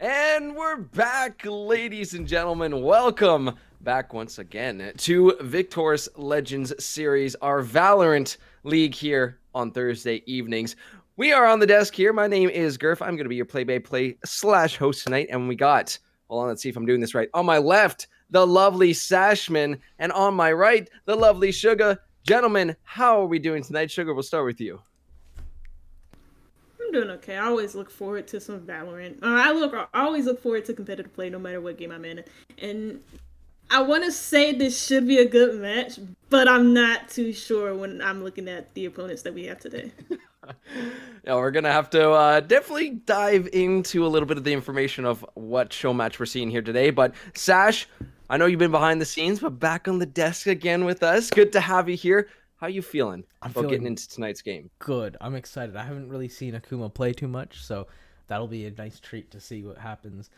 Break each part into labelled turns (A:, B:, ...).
A: And we're back, ladies and gentlemen. Welcome back once again to Victoris Legends Series, our Valorant League here on Thursday evenings. We are on the desk here. My name is Gurf. I'm going to be your play-by-play slash host tonight. And we got, hold on, let's see if I'm doing this right. On my left, the lovely Sashman. And on my right, the lovely Sugar. Gentlemen, how are we doing tonight? Sugar, we'll start with you.
B: I'm doing okay. I always look forward to some Valorant. I always look forward to competitive play, no matter what game I'm in. And I want to say this should be a good match, but I'm not too sure when I'm looking at the opponents that we have today.
A: Yeah, we're gonna have to definitely dive into a little bit of the information of what show match we're seeing here today. But Sash, I know you've been behind the scenes, but back on the desk again with us. Good to have you here. How you feeling
C: I'm
A: about getting
C: feeling
A: into tonight's game?
C: good. I'm excited. I haven't really seen Akuma play too much, so that'll be a nice treat to see what happens.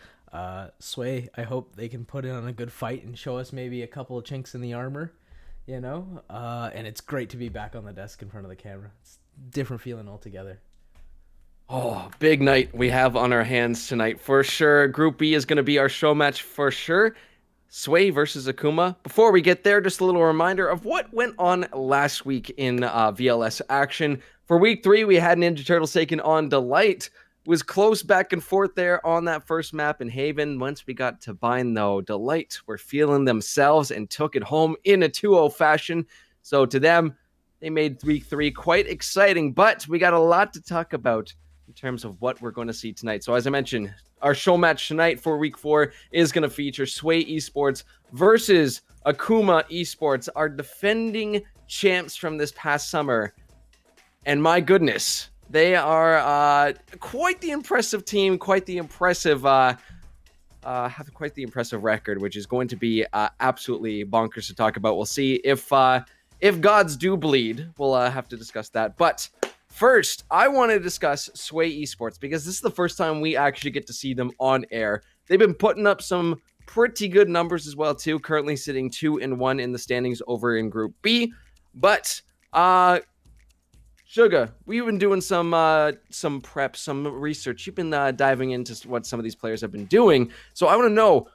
C: Sway, I hope they can put in on a good fight and show us maybe a couple of chinks in the armor, and it's great to be back on the desk in front of the camera. It's a different feeling altogether.
A: Oh, big night we have on our hands tonight for sure. Group B is going to be our show match for sure. Sway versus Akuma. Before we get there, just a little reminder of what went on last week in VLS action. For week 3, we had Ninja Turtles taking on Delight. It was close back and forth there on that first map in Haven. Once we got to Bind, though, Delight were feeling themselves and took it home in a 2-0 fashion. So to them, they made week 3 quite exciting, but we got a lot to talk about in terms of what we're going to see tonight. So as I mentioned, our show match tonight for week 4 is going to feature Sway Esports versus Akuma Esports, our defending champs from this past summer. And my goodness, they are quite the impressive team, quite the impressive have quite the impressive record, which is going to be absolutely bonkers to talk about. We'll see if gods do bleed. We'll have to discuss that. But first, I want to discuss Sway Esports because this is the first time we actually get to see them on air. They've been putting up some pretty good numbers as well too. Currently sitting 2-1 in the standings over in Group B. But Sugar, we've been doing some prep, some research. You've been diving into what some of these players have been doing. So I want to know,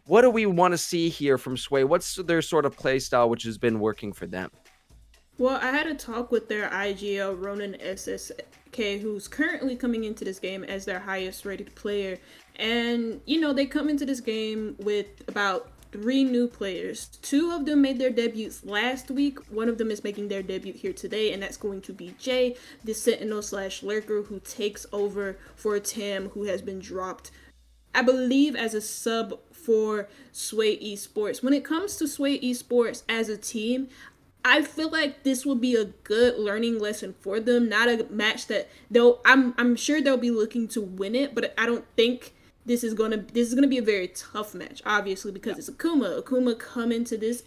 A: what do we want to see here from Sway? What's their sort of play style which has been working for them?
B: Well, I had a talk with their IGL, Ronan SSK, who's currently coming into this game as their highest rated player. And, they come into this game with about 3 new players. 2 of them made their debuts last week. One of them is making their debut here today, and that's going to be Jay, the Sentinel slash Lurker, who takes over for Tam, who has been dropped, I believe, as a sub for Sway Esports. When it comes to Sway Esports as a team, I feel like this will be a good learning lesson for them. Not a match that I'm sure they'll be looking to win it, but I don't think this is gonna be a very tough match, obviously, because it's Akuma. Akuma come into this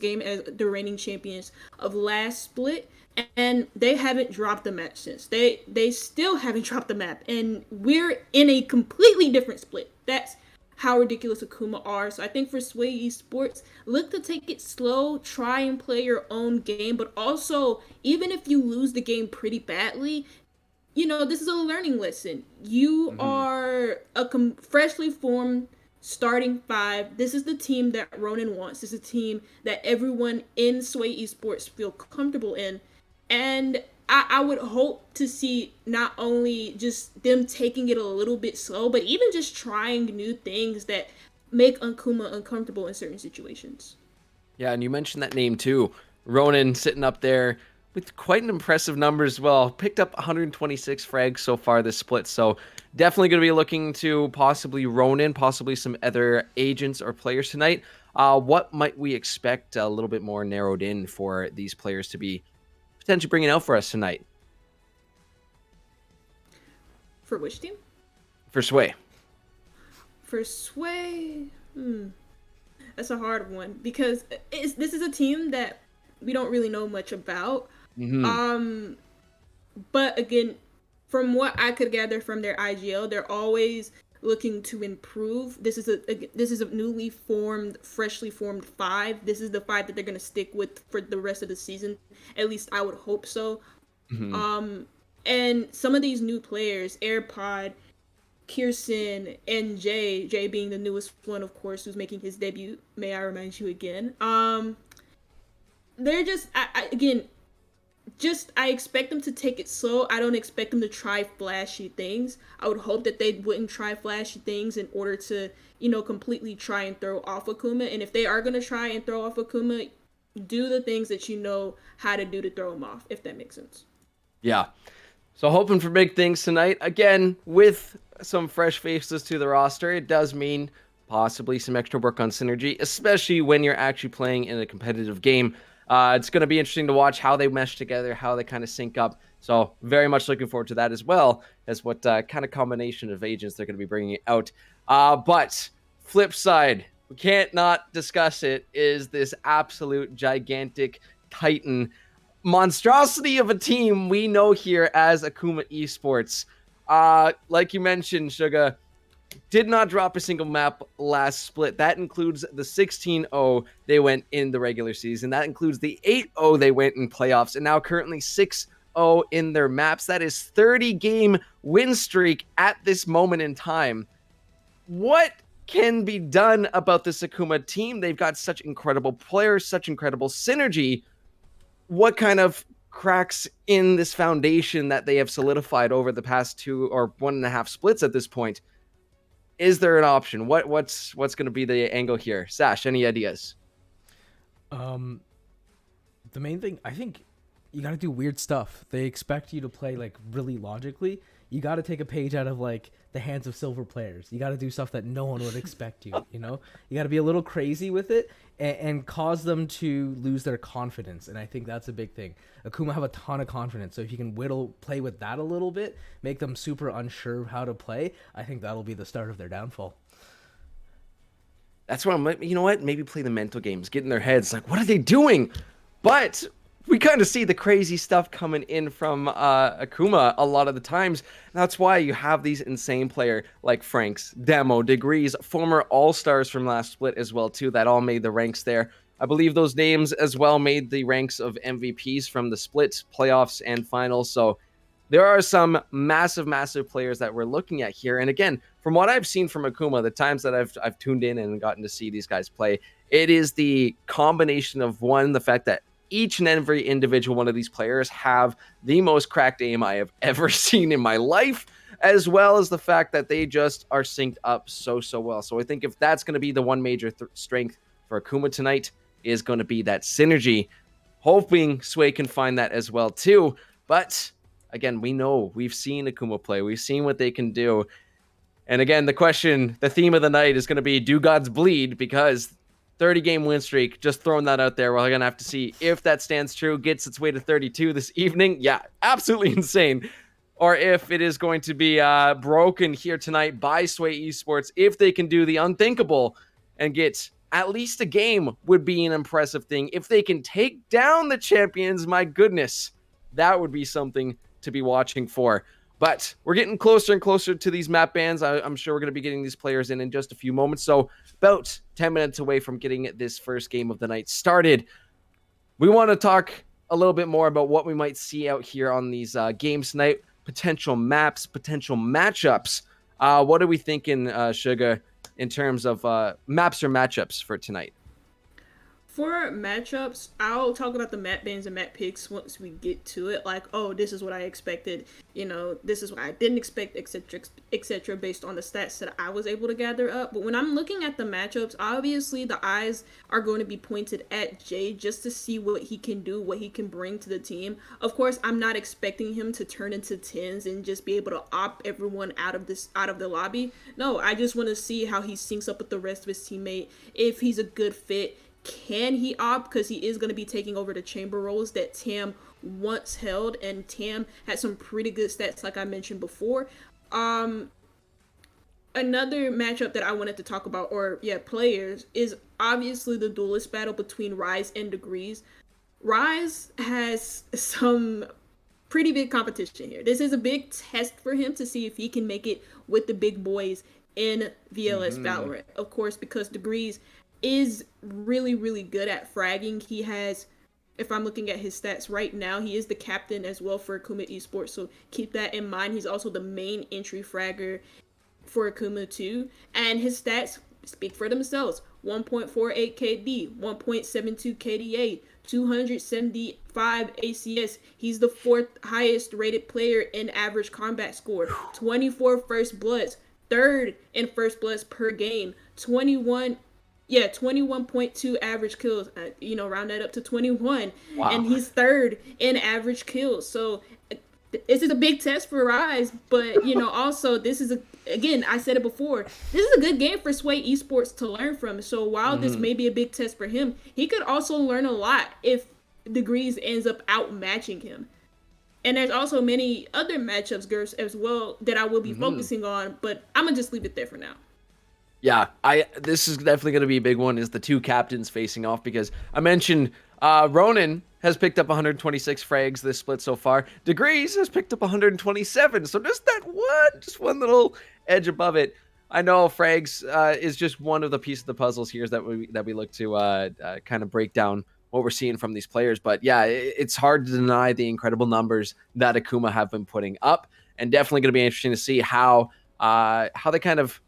B: game as the reigning champions of last split, and they haven't dropped the match since. They still haven't dropped the map, and we're in a completely different split. That's how ridiculous Akuma are. So I think for Sway Esports, look to take it slow, try and play your own game, but also, even if you lose the game pretty badly, this is a learning lesson. You are a freshly formed starting 5. This is the team that Ronan wants. This is a team that everyone in Sway Esports feel comfortable in. And I would hope to see not only just them taking it a little bit slow, but even just trying new things that make Akuma uncomfortable in certain situations.
A: Yeah, and you mentioned that name too. Ronan sitting up there with quite an impressive number as well. Picked up 126 frags so far this split. So definitely going to be looking to possibly Ronan, possibly some other agents or players tonight. What might we expect a little bit more narrowed in for these players to be potentially bringing out for us tonight?
B: For which team?
A: For Sway.
B: For Sway, that's a hard one because this is a team that we don't really know much about.
A: Mm-hmm.
B: But again, from what I could gather from their IGL, they're always looking to improve. This is a newly formed, freshly formed 5. This is the 5 that they're gonna stick with for the rest of the season. At least I would hope so.
A: Mm-hmm.
B: And some of these new players, AirPod, Kirsten and Jay being the newest one, of course, who's making his debut. May I remind you again? They're just, again, just I expect them to take it slow. I don't expect them to try flashy things. I would hope that they wouldn't try flashy things in order to, completely try and throw off Akuma. And if they are going to try and throw off Akuma, do the things that you know how to do to throw him off, if that makes sense.
A: Yeah. So hoping for big things tonight. Again, with some fresh faces to the roster, it does mean possibly some extra work on synergy, especially when you're actually playing in a competitive game. It's going to be interesting to watch how they mesh together, how they kind of sync up. So very much looking forward to that, as well as what kind of combination of agents they're going to be bringing out. But flip side, we can't not discuss it, is this absolute gigantic titan monstrosity of a team we know here as Akuma Esports. Like you mentioned, Suga, did not drop a single map last split. That includes the 16-0 they went in the regular season. That includes the 8-0 they went in playoffs, and now currently 6-0 in their maps. That is 30-game win streak at this moment in time. What can be done about this Akuma team? They've got such incredible players, such incredible synergy. What kind of cracks in this foundation that they have solidified over the past 2 or 1.5 splits at this point? Is there an option? What's going to be the angle here? Sash, any ideas?
C: The main thing, I think you got to do weird stuff. They expect you to play like really logically. You got to take a page out of like the hands of silver players. You got to do stuff that no one would expect you, you know? You got to be a little crazy with it and cause them to lose their confidence. And I think that's a big thing. Akuma have a ton of confidence. So if you can play with that a little bit, make them super unsure of how to play, I think that'll be the start of their downfall.
A: That's what you know what? Maybe play the mental games, get in their heads, like, what are they doing? But we kind of see the crazy stuff coming in from Akuma a lot of the times. That's why you have these insane player like Franks, Demo, Degrees, former All-Stars from last split as well too, that all made the ranks there. I believe those names as well made the ranks of MVPs from the split, playoffs, and finals. So there are some massive, massive players that we're looking at here. And again, from what I've seen from Akuma, the times that I've tuned in and gotten to see these guys play, it is the combination of, one, the fact that each and every individual one of these players have the most cracked aim I have ever seen in my life, as well as the fact that they just are synced up so well. So I think if that's going to be the one major strength for Akuma tonight, is going to be that synergy. Hoping Sway can find that as well too. But again, we've seen Akuma play. We've seen what they can do. And again, the theme of the night is going to be, do gods bleed? Because 30-game win streak, just throwing that out there. We're going to have to see if that stands true, gets its way to 32 this evening. Yeah, absolutely insane. Or if it is going to be broken here tonight by Sway Esports. If they can do the unthinkable and get at least a game, would be an impressive thing. If they can take down the champions, my goodness, that would be something to be watching for. But we're getting closer and closer to these map bans. I'm sure we're going to be getting these players in just a few moments. So about 10 minutes away from getting this first game of the night started. We want to talk a little bit more about what we might see out here on these games tonight. Potential maps, potential matchups. What are we thinking, Suga, in terms of maps or matchups for tonight?
B: For matchups, I'll talk about the map bans and map picks once we get to it. Like, oh, this is what I expected. This is what I didn't expect, etc., based on the stats that I was able to gather up. But when I'm looking at the matchups, obviously the eyes are going to be pointed at Jay just to see what he can do, what he can bring to the team. Of course, I'm not expecting him to turn into tens and just be able to op everyone out of the lobby. No, I just want to see how he syncs up with the rest of his teammate, if he's a good fit. Can he opt? Because he is going to be taking over the chamber roles that Tam once held, and Tam had some pretty good stats, like I mentioned before. Another matchup that I wanted to talk about, players, is obviously the duelist battle between Rise and Degrees. Rise has some pretty big competition here. This is a big test for him to see if he can make it with the big boys in VLS Valorant. Of course, because Degrees is really, really good at fragging. He has, if I'm looking at his stats right now, he is the captain as well for Akuma Esports, so keep that in mind. He's also the main entry fragger for Akuma too, and his stats speak for themselves. 1.48 KD, 1.72 KDA, 275 ACS. He's the fourth highest rated player in average combat score. 24 first bloods, third in first bloods per game. 21.2 average kills. Round that up to 21,
A: Wow.
B: and he's third in average kills. So this is a big test for Rise, but also this is again, I said it before, this is a good game for Sway Esports to learn from. So while this may be a big test for him, he could also learn a lot if Degrees ends up outmatching him. And there's also many other matchups, girls, as well, that I will be focusing on, but I'm gonna just leave it there for now.
A: Yeah, this is definitely going to be a big one, is the two captains facing off, because I mentioned Ronan has picked up 126 frags this split so far. Degrees has picked up 127, so just one little edge above it. I know frags is just one of the pieces of the puzzles here that we look to kind of break down what we're seeing from these players. But yeah, it's hard to deny the incredible numbers that Akuma have been putting up, and definitely going to be interesting to see how they kind of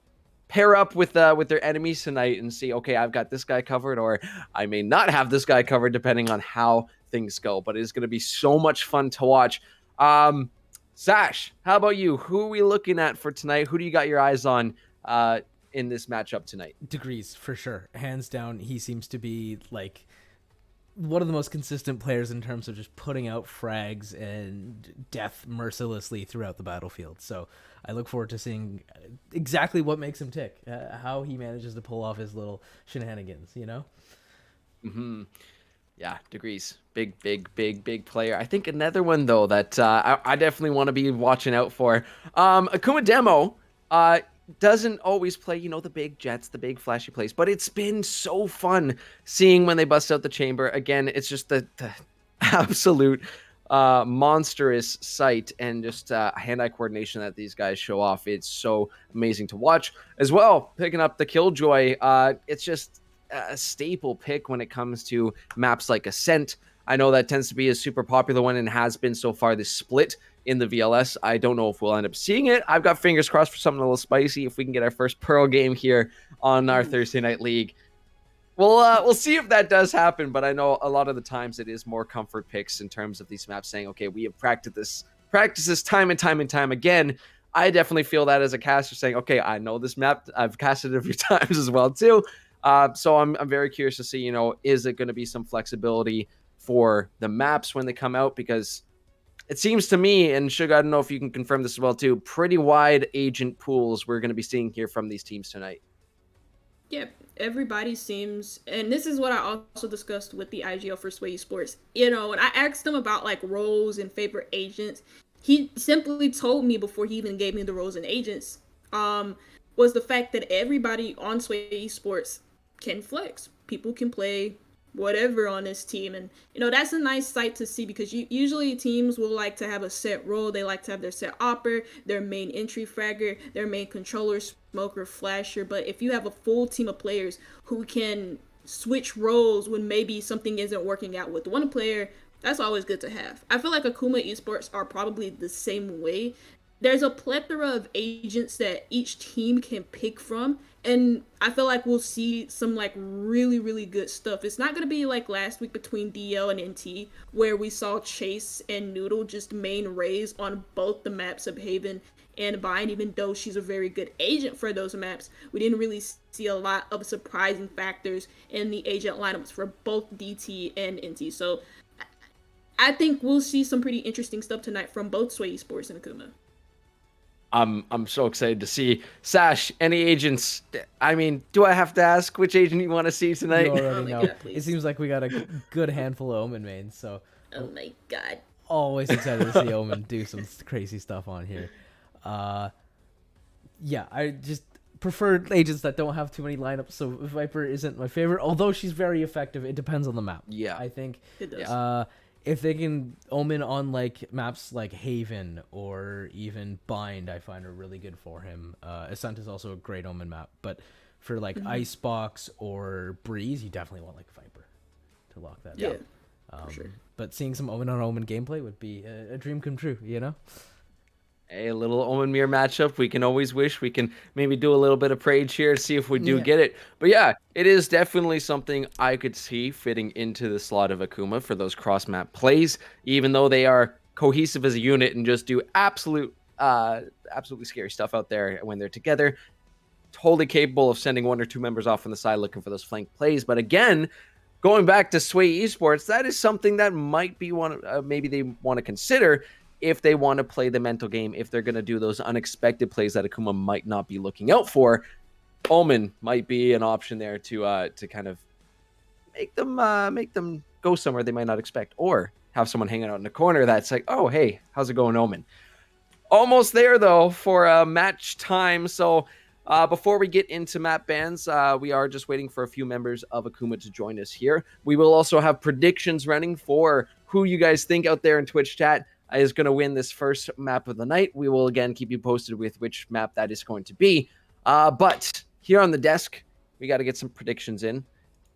A: pair up with their enemies tonight and see, okay, I've got this guy covered, or I may not have this guy covered, depending on how things go. But it's going to be so much fun to watch. Sash, how about you? Who are we looking at for tonight? Who do you got your eyes on in this matchup tonight?
C: Degrees, for sure. Hands down, he seems to be like one of the most consistent players in terms of just putting out frags and death mercilessly throughout the battlefield. So I look forward to seeing exactly what makes him tick, how he manages to pull off his little shenanigans,
A: Yeah, Degrees. Big player. I think another one, though, that I definitely want to be watching out for. Akuma Demo doesn't always play, the big jets, the big flashy plays, but it's been so fun seeing when they bust out the chamber. Again, it's just the absolute monstrous sight and just hand-eye coordination that these guys show off. It's so amazing to watch. As well, picking up the Killjoy, it's just a staple pick when it comes to maps like Ascent. I know that tends to be a super popular one and has been so far this split in the VLS. I don't know if we'll end up seeing it. I've got fingers crossed for something a little spicy if we can get our first Pearl game here on our Thursday Night League. We'll see if that does happen, but I know a lot of the times it is more comfort picks in terms of these maps saying, okay, we have practiced this time and time again. I definitely feel that as a caster saying, okay, I know this map. I've casted it a few times as well too. So I'm very curious to see, is it going to be some flexibility for the maps when they come out? Because it seems to me, and Sugar, I don't know if you can confirm this as well too, pretty wide agent pools we're going to be seeing here from these teams tonight.
B: Yeah, everybody seems, and this is what I also discussed with the IGL for Sway Sports. When I asked him about like roles and favorite agents, he simply told me before he even gave me the roles and agents, was the fact that everybody on Sway Sports can flex. People can play whatever on this team, and that's a nice sight to see, because usually teams will like to have a set role. They like to have their set opper, their main entry fragger, their main controller, smoker, flasher. But if you have a full team of players who can switch roles when maybe something isn't working out with one player, that's always good to have. I feel like Akuma Esports are probably the same way. There's a plethora of agents that each team can pick from, and I feel like we'll see some like really, really good stuff. It's not going to be like last week between DL and NT, where we saw Chase and Noodle just main raise on both the maps of Haven and Vine. Even though she's a very good agent for those maps, we didn't really see a lot of surprising factors in the agent lineups for both DT and NT. So I think we'll see some pretty interesting stuff tonight from both Sway Esports and Akuma.
A: I'm so excited to see. Sash, any agents? I mean, do I have to ask which agent you want to see tonight?
C: You already know.
B: God,
C: it seems like we got a good handful of Omen mains, so
B: oh my god,
C: always excited to see Omen do some crazy stuff on here. Yeah, I just prefer agents that don't have too many lineups, so Viper isn't my favorite, although she's very effective. It depends on the map.
A: Yeah.
C: I think
B: it does.
C: if they can Omen on like maps like Haven or even Bind, I find are really good for him. Ascent is also a great Omen map, but for like Icebox or Breeze, you definitely want like Viper to lock that down.
B: For sure.
C: But seeing some Omen on Omen gameplay would be a dream come true,
A: A little Omen Mirror matchup. We can always wish. We can maybe do a little bit of parade cheer, see if we do
C: Yeah.
A: get it. But yeah, it is definitely something I could see fitting into the slot of Akuma for those cross map plays, even though they are cohesive as a unit and just do absolutely scary stuff out there when they're together. Totally capable of sending one or two members off on the side looking for those flank plays. But again, going back to Sway Esports, that is something that might be maybe they want to consider if they want to play the mental game, if they're going to do those unexpected plays that Akuma might not be looking out for. Omen might be an option there to kind of make them go somewhere they might not expect, or have someone hanging out in the corner that's like, oh hey, how's it going, Omen? Almost there though for match time. So before we get into map bans, we are just waiting for a few members of Akuma to join us here. We will also have predictions running for who you guys think out there in Twitch chat is going to win this first map of the night. We will again keep you posted with which map that is going to be. But here on the desk, we got to get some predictions in.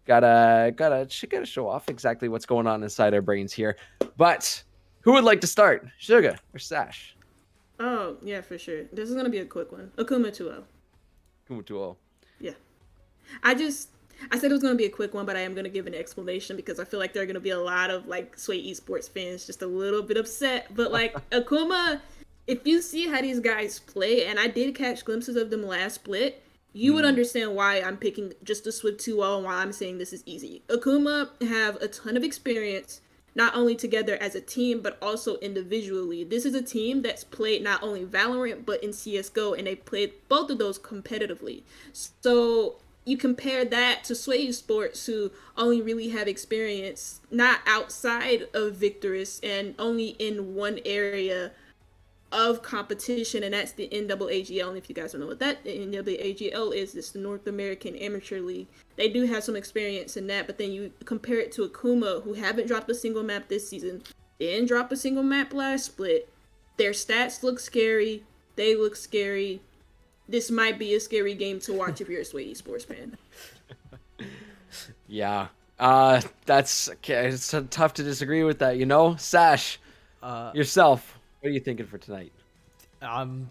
A: Gotta show off exactly what's going on inside our brains here. But who would like to start, Suga or Sash?
B: Oh, yeah, for sure. This is going to be a quick one. Akuma 2-0.
A: Akuma 2-0.
B: Yeah. I said it was going to be a quick one, but I am going to give an explanation because I feel like there are going to be a lot of like Sway Esports fans just a little bit upset. But like Akuma, if you see how these guys play, and I did catch glimpses of them last split, you would understand why I'm picking just the Swift 2-0 and why I'm saying this is easy. Akuma have a ton of experience, not only together as a team, but also individually. This is a team that's played not only Valorant, but in CSGO, and they played both of those competitively. So you compare that to Sway Sports, who only really have experience not outside of Victoris and only in one area of competition, and that's the NAAGL. And if you guys don't know what that NAAGL is, it's the North American Amateur League. They do have some experience in that, but then you compare it to Akuma, who haven't dropped a single map this season, didn't drop a single map last split. Their stats look scary. They look scary. This might be a scary game to watch if you're a Sway Esports fan.
A: Yeah. That's okay. It's tough to disagree with that, you know? Sash, yourself, what are you thinking for tonight?
C: I'm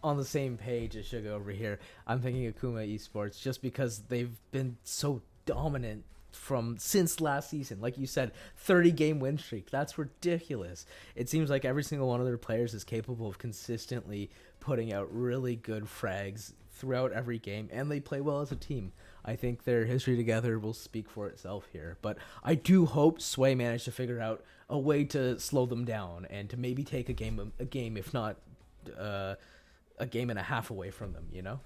C: on the same page as Sugar over here. I'm thinking Akuma Esports just because they've been so dominant since last season. Like you said, 30-game win streak. That's ridiculous. It seems like every single one of their players is capable of consistently putting out really good frags throughout every game, and they play well as a team. I think their history together will speak for itself here, but I do hope Sway managed to figure out a way to slow them down and to maybe take a game, if not a game and a half away from them, you know?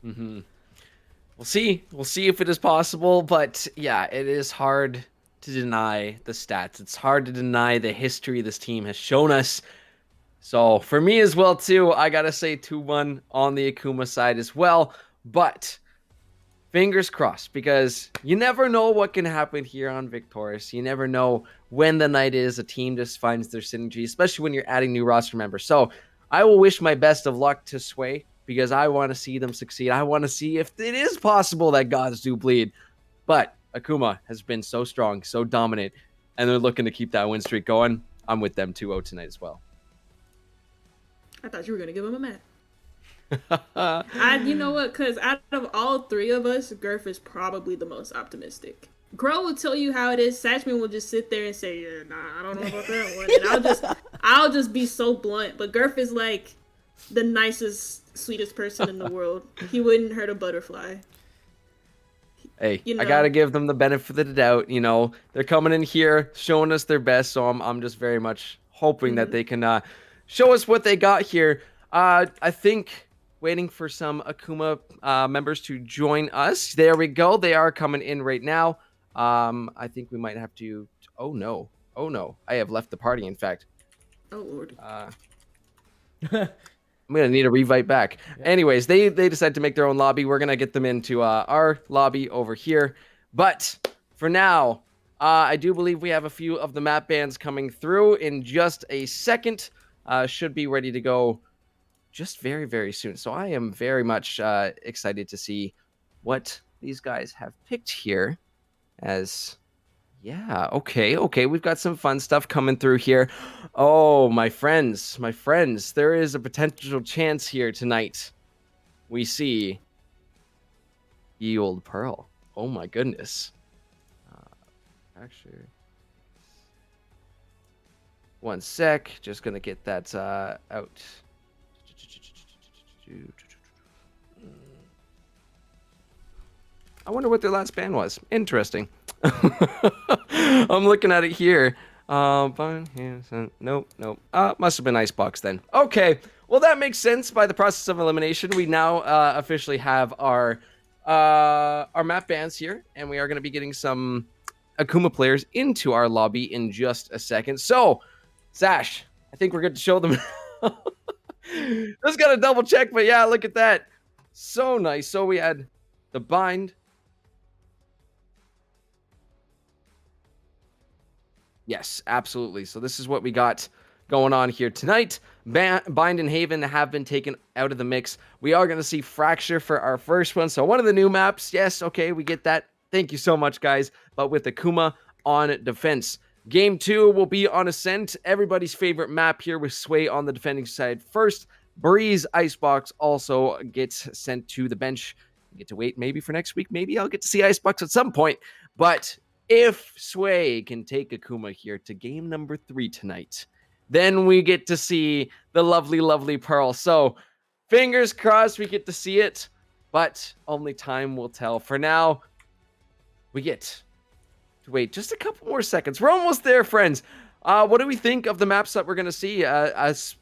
A: Mm-hmm. We'll see if it is possible, but yeah, it is hard to deny the stats. It's hard to deny the history this team has shown us. So for me as well too, I gotta say 2-1 on the Akuma side as well, but fingers crossed, because you never know what can happen here on Victoris. You never know when the night is. A team just finds their synergy, especially when you're adding new roster members. So I will wish my best of luck to Sway, because I want to see them succeed. I want to see if it is possible that gods do bleed. But Akuma has been so strong, so dominant, and they're looking to keep that win streak going. I'm with them 2-0 tonight as well.
B: I thought you were going to give him a map. You know what? Because out of all three of us, Gurf is probably the most optimistic. Grow will tell you how it is. Satchman will just sit there and say, "Yeah, nah, I don't know about that one." And I'll just be so blunt. But Gurf is like the nicest, sweetest person in the world. He wouldn't hurt a butterfly.
A: Hey,
B: You know?
A: I gotta give them the benefit of the doubt. You know, they're coming in here, showing us their best. So I'm just very much hoping that they can show us what they got here. I think. Waiting for some Akuma members to join us. There we go. They are coming in right now. I think we might have to... Oh, no. I have left the party, in fact.
B: Oh, Lord.
A: I'm going to need a revite back. Yeah. Anyways, they decided to make their own lobby. We're going to get them into our lobby over here. But for now, I do believe we have a few of the map bans coming through in just a second. Should be ready to go just very, very soon. So I am very much excited to see what these guys have picked here, as Yeah, okay. We've got some fun stuff coming through here. Oh, my friends, there is a potential chance here tonight. We see ye old Pearl. Oh my goodness. Actually, one sec. Just gonna get that out. I wonder what their last band was. Interesting. I'm looking at it here. Nope. Must have been Icebox then. Okay. Well, that makes sense. By the process of elimination, we now officially have our map bans here, and we are going to be getting some Akuma players into our lobby in just a second. So, Sash, I think we're good to show them. Just got to double check, but yeah, look at that. So nice. So we had the bind. Yes, absolutely. So this is what we got going on here tonight. Bind and Haven have been taken out of the mix. We are going to see Fracture for our first one. So one of the new maps. Yes, okay, we get that. Thank you so much, guys. But with Akuma on defense. Game 2 will be on Ascent. Everybody's favorite map here with Sway on the defending side first. Breeze Icebox also gets sent to the bench. We get to wait maybe for next week. Maybe I'll get to see Icebox at some point. But if Sway can take Akuma here to game number 3 tonight, then we get to see the lovely Pearl. So fingers crossed we get to see it, but only time will tell. For now, we get to wait just a couple more seconds. We're almost there, friends. What do we think of the maps that we're going to see,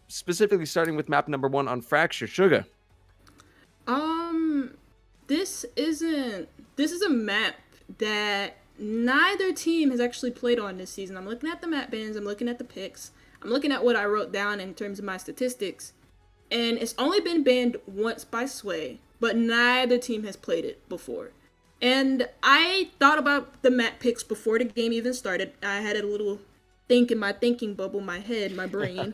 A: specifically starting with map number 1 on Fracture? Sugar.
B: This is a map that neither team has actually played on this season. I'm looking at the map bans, I'm looking at the picks, I'm looking at what I wrote down in terms of my statistics, and it's only been banned once by Sway, but neither team has played it before. And I thought about the map picks before the game even started. I had a little think in my thinking bubble, my head, my brain.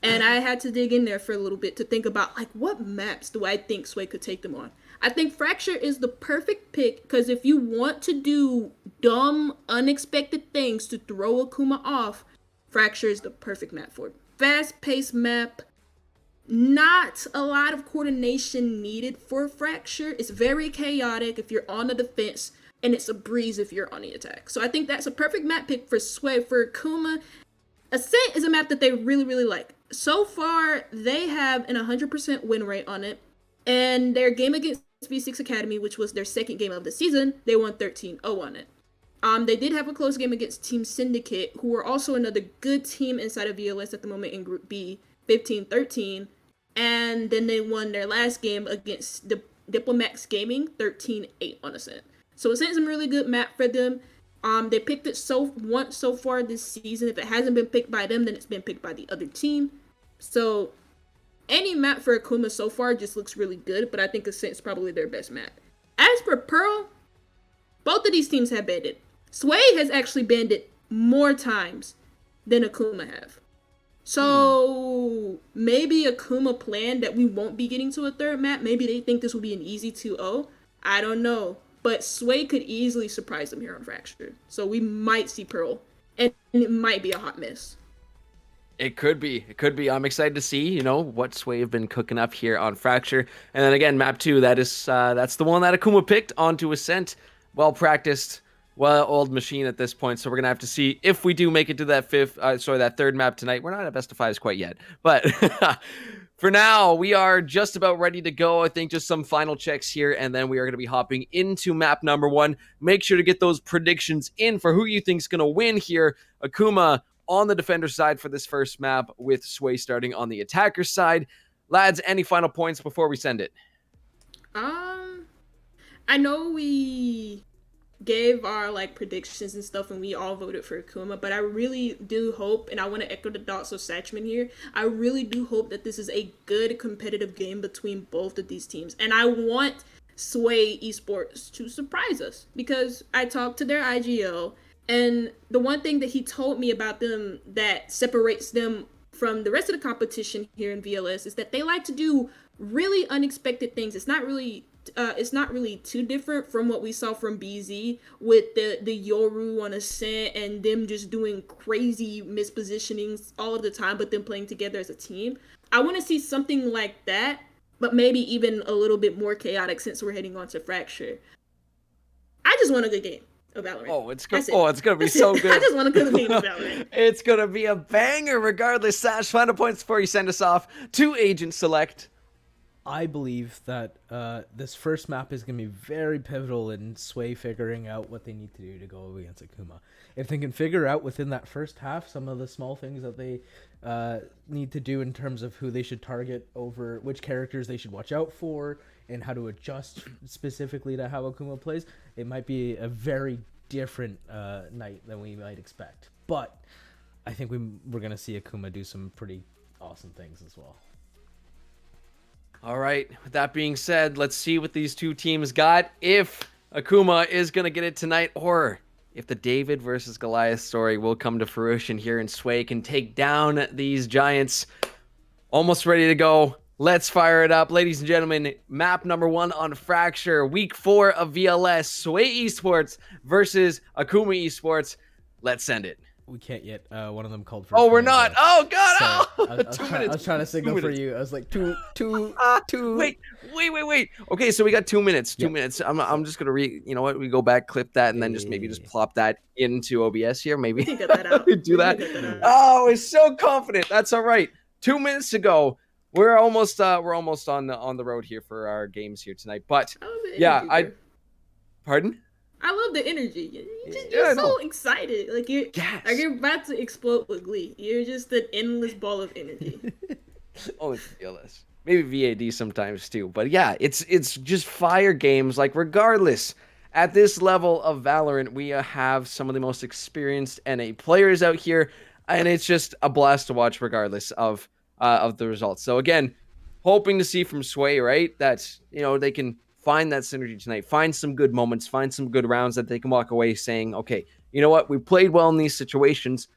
B: And I had to dig in there for a little bit to think about, like, what maps do I think Sway could take them on? I think Fracture is the perfect pick because if you want to do dumb, unexpected things to throw Akuma off, Fracture is the perfect map for it. Fast-paced map, not a lot of coordination needed for Fracture. It's very chaotic if you're on the defense, and it's a breeze if you're on the attack. So I think that's a perfect map pick for Sway. For Akuma, Ascent is a map that they really like. So far, they have an 100% win rate on it, and their game against V6 Academy, which was their second game of the season, they won 13-0 on it. They did have a close game against Team Syndicate, who are also another good team inside of VLS at the moment in Group B, 15-13, and then they won their last game against the Diplomax Gaming, 13-8 on Ascent. So Ascent's a really good map for them. They picked it once so far this season. If it hasn't been picked by them, then it's been picked by the other team. So any map for Akuma so far just looks really good, but I think Ascent's probably their best map. As for Pearl, both of these teams have banned it. Sway has actually banned it more times than Akuma have. So maybe Akuma planned that we won't be getting to a third map. Maybe they think this will be an easy 2-0. I don't know. But Sway could easily surprise them here on Fracture. So we might see Pearl. And it might be a hot mess.
A: It could be. I'm excited to see, what Sway have been cooking up here on Fracture. And then again, map 2, that's the one that Akuma picked onto Ascent. Well practiced, old machine at this point. So we're gonna have to see if we do make it to that that third map tonight. We're not at best of fives quite yet, but for now, we are just about ready to go. I think just some final checks here, and then we are going to be hopping into map number 1. Make sure to get those predictions in for who you think is going to win here. Akuma on the defender side for this first map, with Sway starting on the attacker side. Lads, any final points before we send it?
B: I know we gave our predictions and stuff and we all voted for Akuma, but I really do hope, and I want to echo the thoughts of Satchman here, I really do hope that this is a good competitive game between both of these teams. And I want Sway Esports to surprise us, because I talked to their IGO, and the one thing that he told me about them that separates them from the rest of the competition here in VLS is that they like to do really unexpected things. It's not really it's not really too different from what we saw from BZ with the Yoru on Ascent and them just doing crazy mispositionings all of the time, but then playing together as a team. I want to see something like that, but maybe even a little bit more chaotic since we're heading on to Fracture. I just want a good game of Valorant.
A: Oh, it's good. Oh, it's gonna be so good.
B: I just want a good game of Valorant.
A: It's gonna be a banger, regardless. Sash, final points before you send us off to Agent Select.
C: I believe that this first map is going to be very pivotal in Sway figuring out what they need to do to go against Akuma. If they can figure out within that first half some of the small things that they need to do in terms of who they should target over which characters they should watch out for and how to adjust specifically to how Akuma plays, it might be a very different night than we might expect. But I think we're going to see Akuma do some pretty awesome things as well.
A: All right, with that being said, let's see what these two teams got. If Akuma is going to get it tonight, or if the David versus Goliath story will come to fruition here and Sway can take down these giants. Almost ready to go. Let's fire it up. Ladies and gentlemen, map number 1 on Fracture, week 4 of VLS, Sway Esports versus Akuma Esports. Let's send it.
C: We can't yet. One of them called for.
A: Oh, we're not. Oh God!
C: So
A: Oh,
C: I was trying to signal for you. I was like two.
A: Wait. Okay, so we got 2 minutes. 2 minutes. I'm just gonna you know what? We go back, clip that, and then just maybe just plop that into OBS here. Maybe
B: We can get that out.
A: do that. Oh, we're so confident. That's all right. 2 minutes to go. We're almost on the road here for our games here tonight. But yeah, pardon.
B: I love the energy. You're so excited. Like you're about to explode with glee. You're just an endless ball of energy.
A: Only for VLS. Maybe VAD sometimes too. But yeah, it's just fire games. Like regardless, at this level of Valorant, we have some of the most experienced NA players out here, and it's just a blast to watch regardless of the results. So again, hoping to see from Sway, right, that they can find that synergy tonight, find some good moments, find some good rounds that they can walk away saying, okay, you know what, we played well in these situations.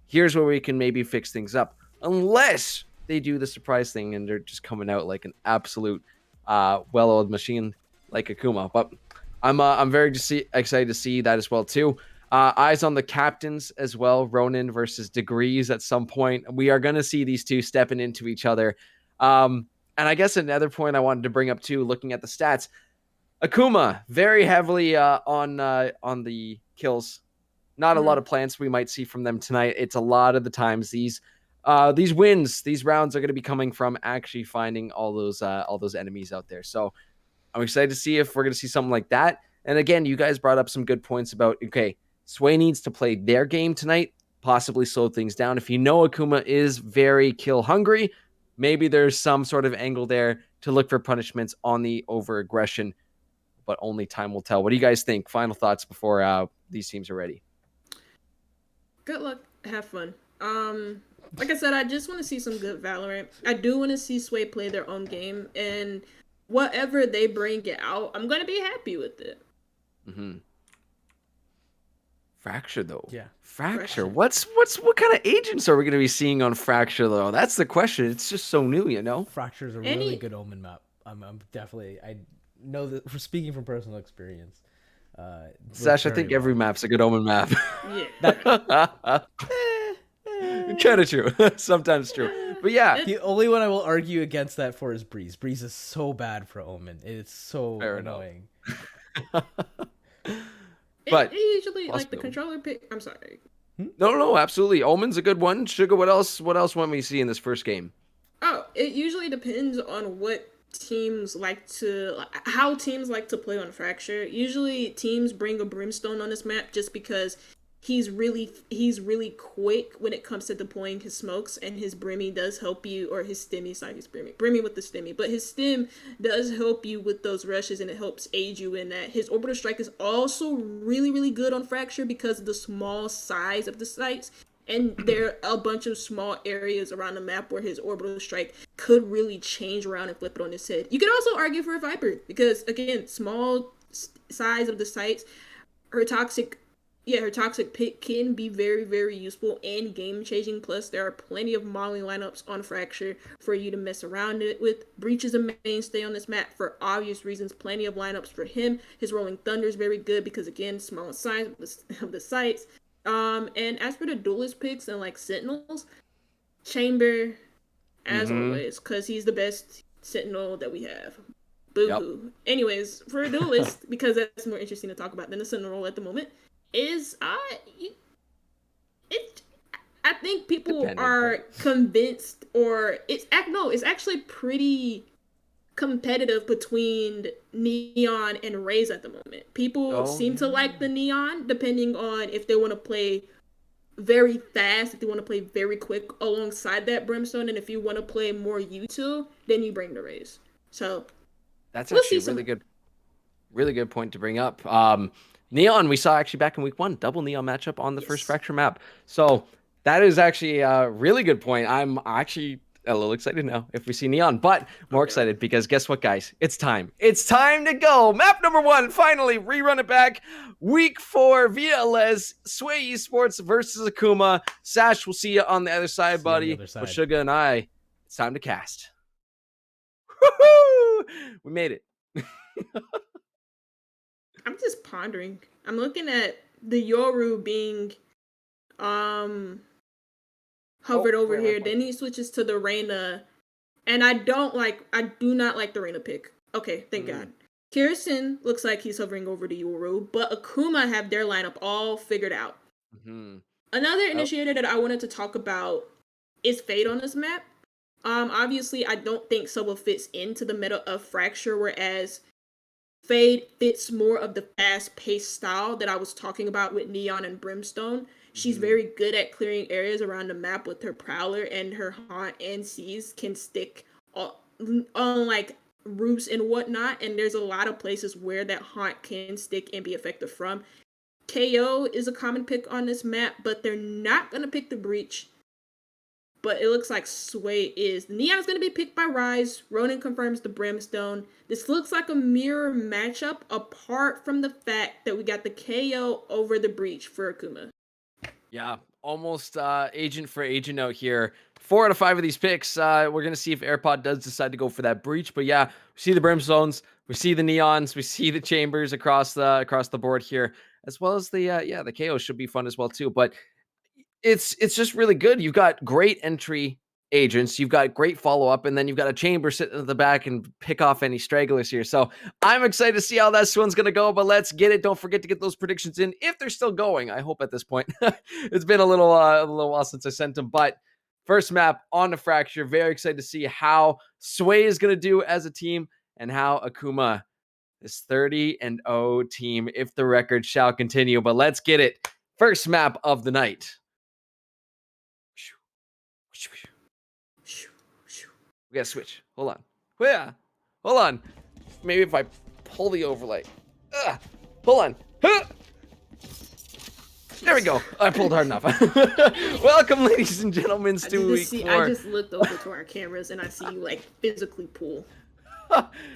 A: Here's where we can maybe fix things up. Unless they do the surprise thing and they're just coming out like an absolute well-oiled machine like Akuma. But I'm very excited to see that as well too. Eyes on the captains as well, Ronan versus Degrees at some point. We are going to see these two stepping into each other. And I guess another point I wanted to bring up too, looking at the stats, Akuma very heavily on the kills. Not a lot of plants we might see from them tonight. It's a lot of the times these wins, these rounds are going to be coming from actually finding all those enemies out there. So I'm excited to see if we're going to see something like that. And again, you guys brought up some good points about, okay, Sway needs to play their game tonight, possibly slow things down. If you know Akuma is very kill hungry, maybe there's some sort of angle there to look for punishments on the over-aggression, but only time will tell. What do you guys think? Final thoughts before these teams are ready.
B: Good luck. Have fun. Like I said, I just want to see some good Valorant. I do want to see Sway play their own game, and whatever they bring it out, I'm going to be happy with it.
A: Mm-hmm. Fracture though.
C: Yeah.
A: Fracture. What kind of agents are we going to be seeing on Fracture though? That's the question. It's just so new,
C: Fracture is a really good Omen map. I'm definitely, I know that for speaking from personal experience.
A: Sash, I think every map's a good Omen map.
B: Yeah.
A: Kind of true. Sometimes true. But yeah.
C: The only one I will argue against that for is Breeze. Breeze is so bad for Omen. It's so annoying.
A: But
B: it usually like the controller pick. I'm sorry.
A: No, absolutely. Omen's a good one. Sugar, what else want we see in this first game?
B: Oh, it usually depends on what teams how teams like to play on Fracture. Usually teams bring a Brimstone on this map just because he's really quick when it comes to deploying his smokes, and his Brimmy does help you, or his Stimmy, sorry, his Brimmy with the Stimmy, but his Stim does help you with those rushes, and it helps aid you in that. His Orbital Strike is also really, really good on Fracture because of the small size of the sites, and there are a bunch of small areas around the map where his Orbital Strike could really change around and flip it on his head. You could also argue for a Viper because, again, small size of the sites, her Toxic yeah, her toxic pick can be very, very useful and game changing. Plus, there are plenty of Molly lineups on Fracture for you to mess around it with. Breach is a mainstay on this map for obvious reasons. Plenty of lineups for him. His Rolling Thunder is very good because, again, small size of the sites. And as for the duelist picks and like Sentinels, Chamber, as always, because he's the best Sentinel that we have. Boo-hoo. Yep. Anyways, for a duelist, because that's more interesting to talk about than the Sentinel at the moment, is I think people are convinced, or it's actually pretty competitive between Neon and Raze at the moment. People seem to like the Neon, depending on if they want to play very fast, if they want to play very quick alongside that Brimstone, and if you want to play more util, then you bring the Raze. So
A: that's actually a really good point to bring up. Neon, we saw actually back in week 1, double Neon matchup on the first Fracture map. So that is actually a really good point. I'm actually a little excited now if we see Neon, but more excited because guess what, guys? It's time. It's time to go. Map number 1, finally, rerun it back. Week 4, VLS, Sway Esports versus Akuma. Sash, we'll see you on the other side, buddy. With Suga and I, it's time to cast. Woo-hoo! We made it.
B: I'm just pondering. I'm looking at the Yoru being hovered over here. Then he switches to the Reyna. And I do not like the Reyna pick. Okay, thank God. Kirsten looks like he's hovering over the Yoru, but Akuma have their lineup all figured out. Another initiator that I wanted to talk about is Fade on this map. Obviously, I don't think Soba fits into the meta of Fracture, whereas Fade fits more of the fast-paced style that I was talking about with Neon and Brimstone. She's very good at clearing areas around the map with her Prowler, and her Haunt and Seize can stick on like roofs and whatnot, and there's a lot of places where that Haunt can stick and be effective from. KO is a common pick on this map, but they're not going to pick the Breach. But it looks like Sway is. Neon is going to be picked by Rise. Ronan confirms the Brimstone. This looks like a mirror matchup apart from the fact that we got the KO over the Breach for Akuma.
A: Yeah, almost agent for agent out here. 4 out of 5 of these picks. We're going to see if AirPod does decide to go for that Breach. But yeah, we see the Brimstones. We see the Neons. We see the Chambers across the board here. As well as the KO should be fun as well too. But it's just really good. You've got great entry agents, you've got great follow-up, and then you've got a Chamber sitting at the back and pick off any stragglers here. So I'm excited to see how that one's going to go, but let's get it. Don't forget to get those predictions in if they're still going. I hope at this point. It's been a little while since I sent them, but first map on the Fracture. Very excited to see how Sway is going to do as a team and how Akuma, this 30-0 team, if the record shall continue. But let's get it. First map of the night. We gotta switch. Hold on. Yeah. Hold on. Maybe if I pull the overlay. Hold on. There we go. I pulled hard enough. Welcome, ladies and gentlemen, to week 4.
B: I just looked over to our cameras and I see you like physically pull.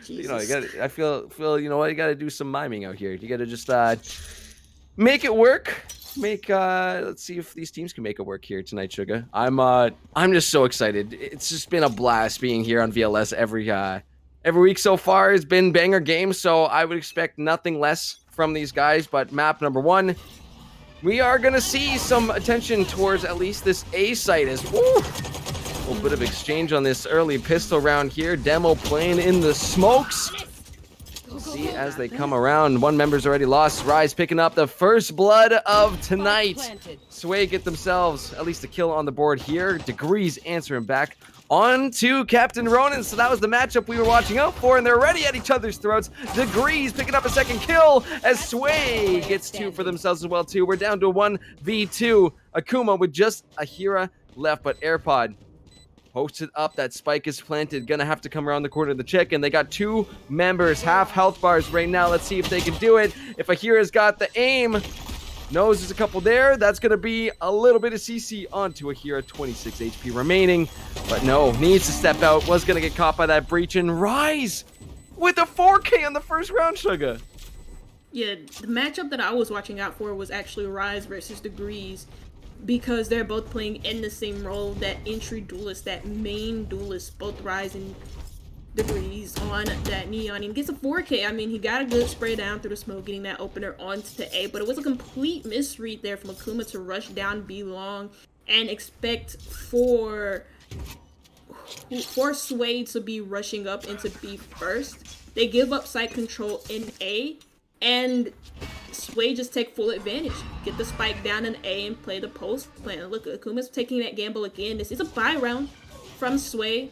A: You know, I feel you know what, you gotta do some miming out here. You gotta just make it work. Let's see if these teams can make it work here tonight, Suga. I'm just so excited. It's just been a blast being here on VLS every week so far. Has been banger games, so I would expect nothing less from these guys. But map number 1, we are gonna see some attention towards at least this A site as a little bit of exchange on this early pistol round here. Demo playing in the smokes. We'll see as they come around. One member's already lost. Rise picking up the first blood of tonight. Sway get themselves at least a kill on the board here. Degrees answering back on to Captain Ronan. So that was the matchup we were watching out for, and they're already at each other's throats. Degrees picking up a second kill as Sway gets 2 for themselves as well too. We're down to a 1v2. Akuma with just a Hira left, but AirPod posted up. That spike is planted. Gonna have to come around the corner of the check, and they got 2 members, half health bars right now. Let's see if they can do it. If Ahira's got the aim, knows there's a couple there. That's gonna be a little bit of CC onto Ahira. 26 HP remaining, but no, needs to step out. Was gonna get caught by that Breach, and Rise with a 4K on the first round, Suga.
B: Yeah, the matchup that I was watching out for was actually Rise versus Degrees, because they're both playing in the same role, that entry duelist, that main duelist, both Rise and Degrees on that Neon. He gets a 4K. I mean, he got a good spray down through the smoke, getting that opener onto A, but it was a complete misread there from Akuma to rush down B long and expect for Sway to be rushing up into B first. They give up site control in A, and Sway just take full advantage. Get the spike down in A and play the post plan. Look, Akuma's taking that gamble again. This is a buy round from Sway.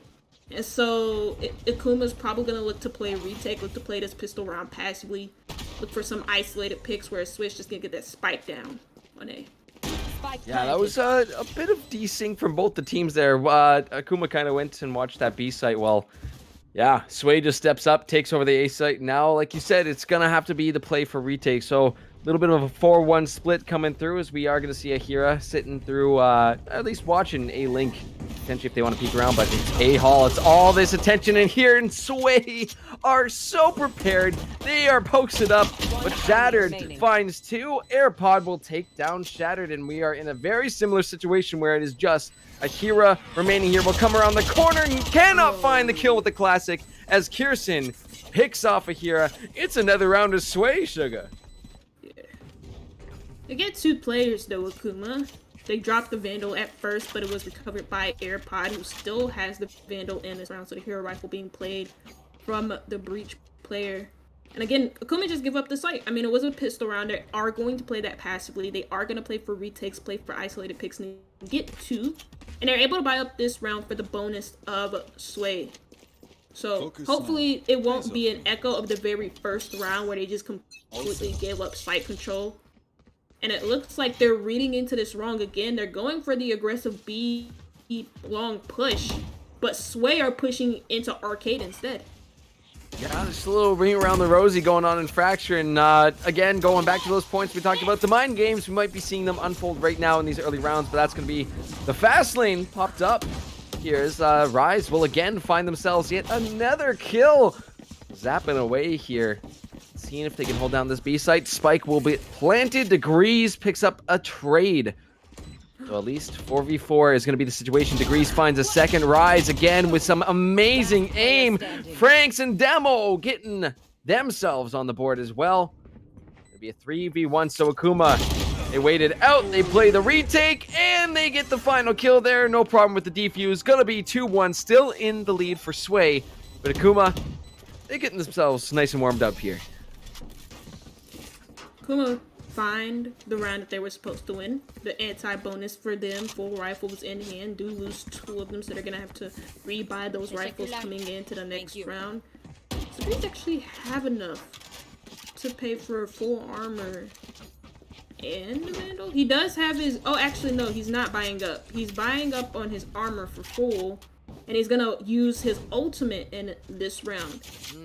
B: And so Akuma's probably going to look to play retake, look to play this pistol round passively, look for some isolated picks where Switch just going to get that spike down on A.
A: Yeah, that was a bit of desync from both the teams there. Akuma kind of went and watched that B site. Well, yeah, Sway just steps up, takes over the A site. Now, like you said, it's going to have to be the play for retake. So a little bit of a 4-1 split coming through, as we are going to see Ahira sitting through, at least watching A Link, potentially if they want to peek around, but it's A Hall. It's all this attention in here, and Sway are so prepared. They are posted up, but Shattered finds 2. AirPod will take down Shattered, and we are in a very similar situation where it is just Ahira remaining here. Will come around the corner and cannot find the kill with the classic, as Kirsten picks off Ahira. It's another round of Sway, Sugar.
B: They get 2 players though, Akuma. They dropped the Vandal at first, but it was recovered by AirPod, who still has the Vandal in this round. So the hero rifle being played from the Breach player. And again, Akuma just give up the site. I mean, it was a pistol round. They are going to play that passively. They are going to play for retakes, play for isolated picks, and get 2. And they're able to buy up this round for the bonus of Sway. So hopefully it won't be an echo of the very first round where they just completely gave up site control. And it looks like they're reading into this wrong again. They're going for the aggressive B long push, but Sway are pushing into Arcade instead.
A: Yeah, there's a little ring around the rosy going on in Fracture, and again, going back to those points we talked about, the mind games, we might be seeing them unfold right now in these early rounds, but that's going to be the fast lane popped up. Here's Rise will again find themselves yet another kill. Zapping away here. Seeing if they can hold down this B site. Spike will be planted. Degrees picks up a trade. So at least 4v4 is going to be the situation. Degrees finds a second. Rise again with some amazing aim. Franks and Demo getting themselves on the board as well. It'll be a 3v1. So Akuma, they waited out. They play the retake and they get the final kill there. No problem with the defuse. Gonna be 2-1. Still in the lead for Sway. But Akuma, they're getting themselves nice and warmed up here.
B: Akuma find the round that they were supposed to win. The anti-bonus for them, full rifles in hand, do lose 2 of them, so they're gonna have to rebuy those rifles coming into the next round. So they actually have enough to pay for full armor and the Vandal. He does have his, oh actually no, he's not buying up. He's buying up on his armor for full, and he's gonna use his ultimate in this round.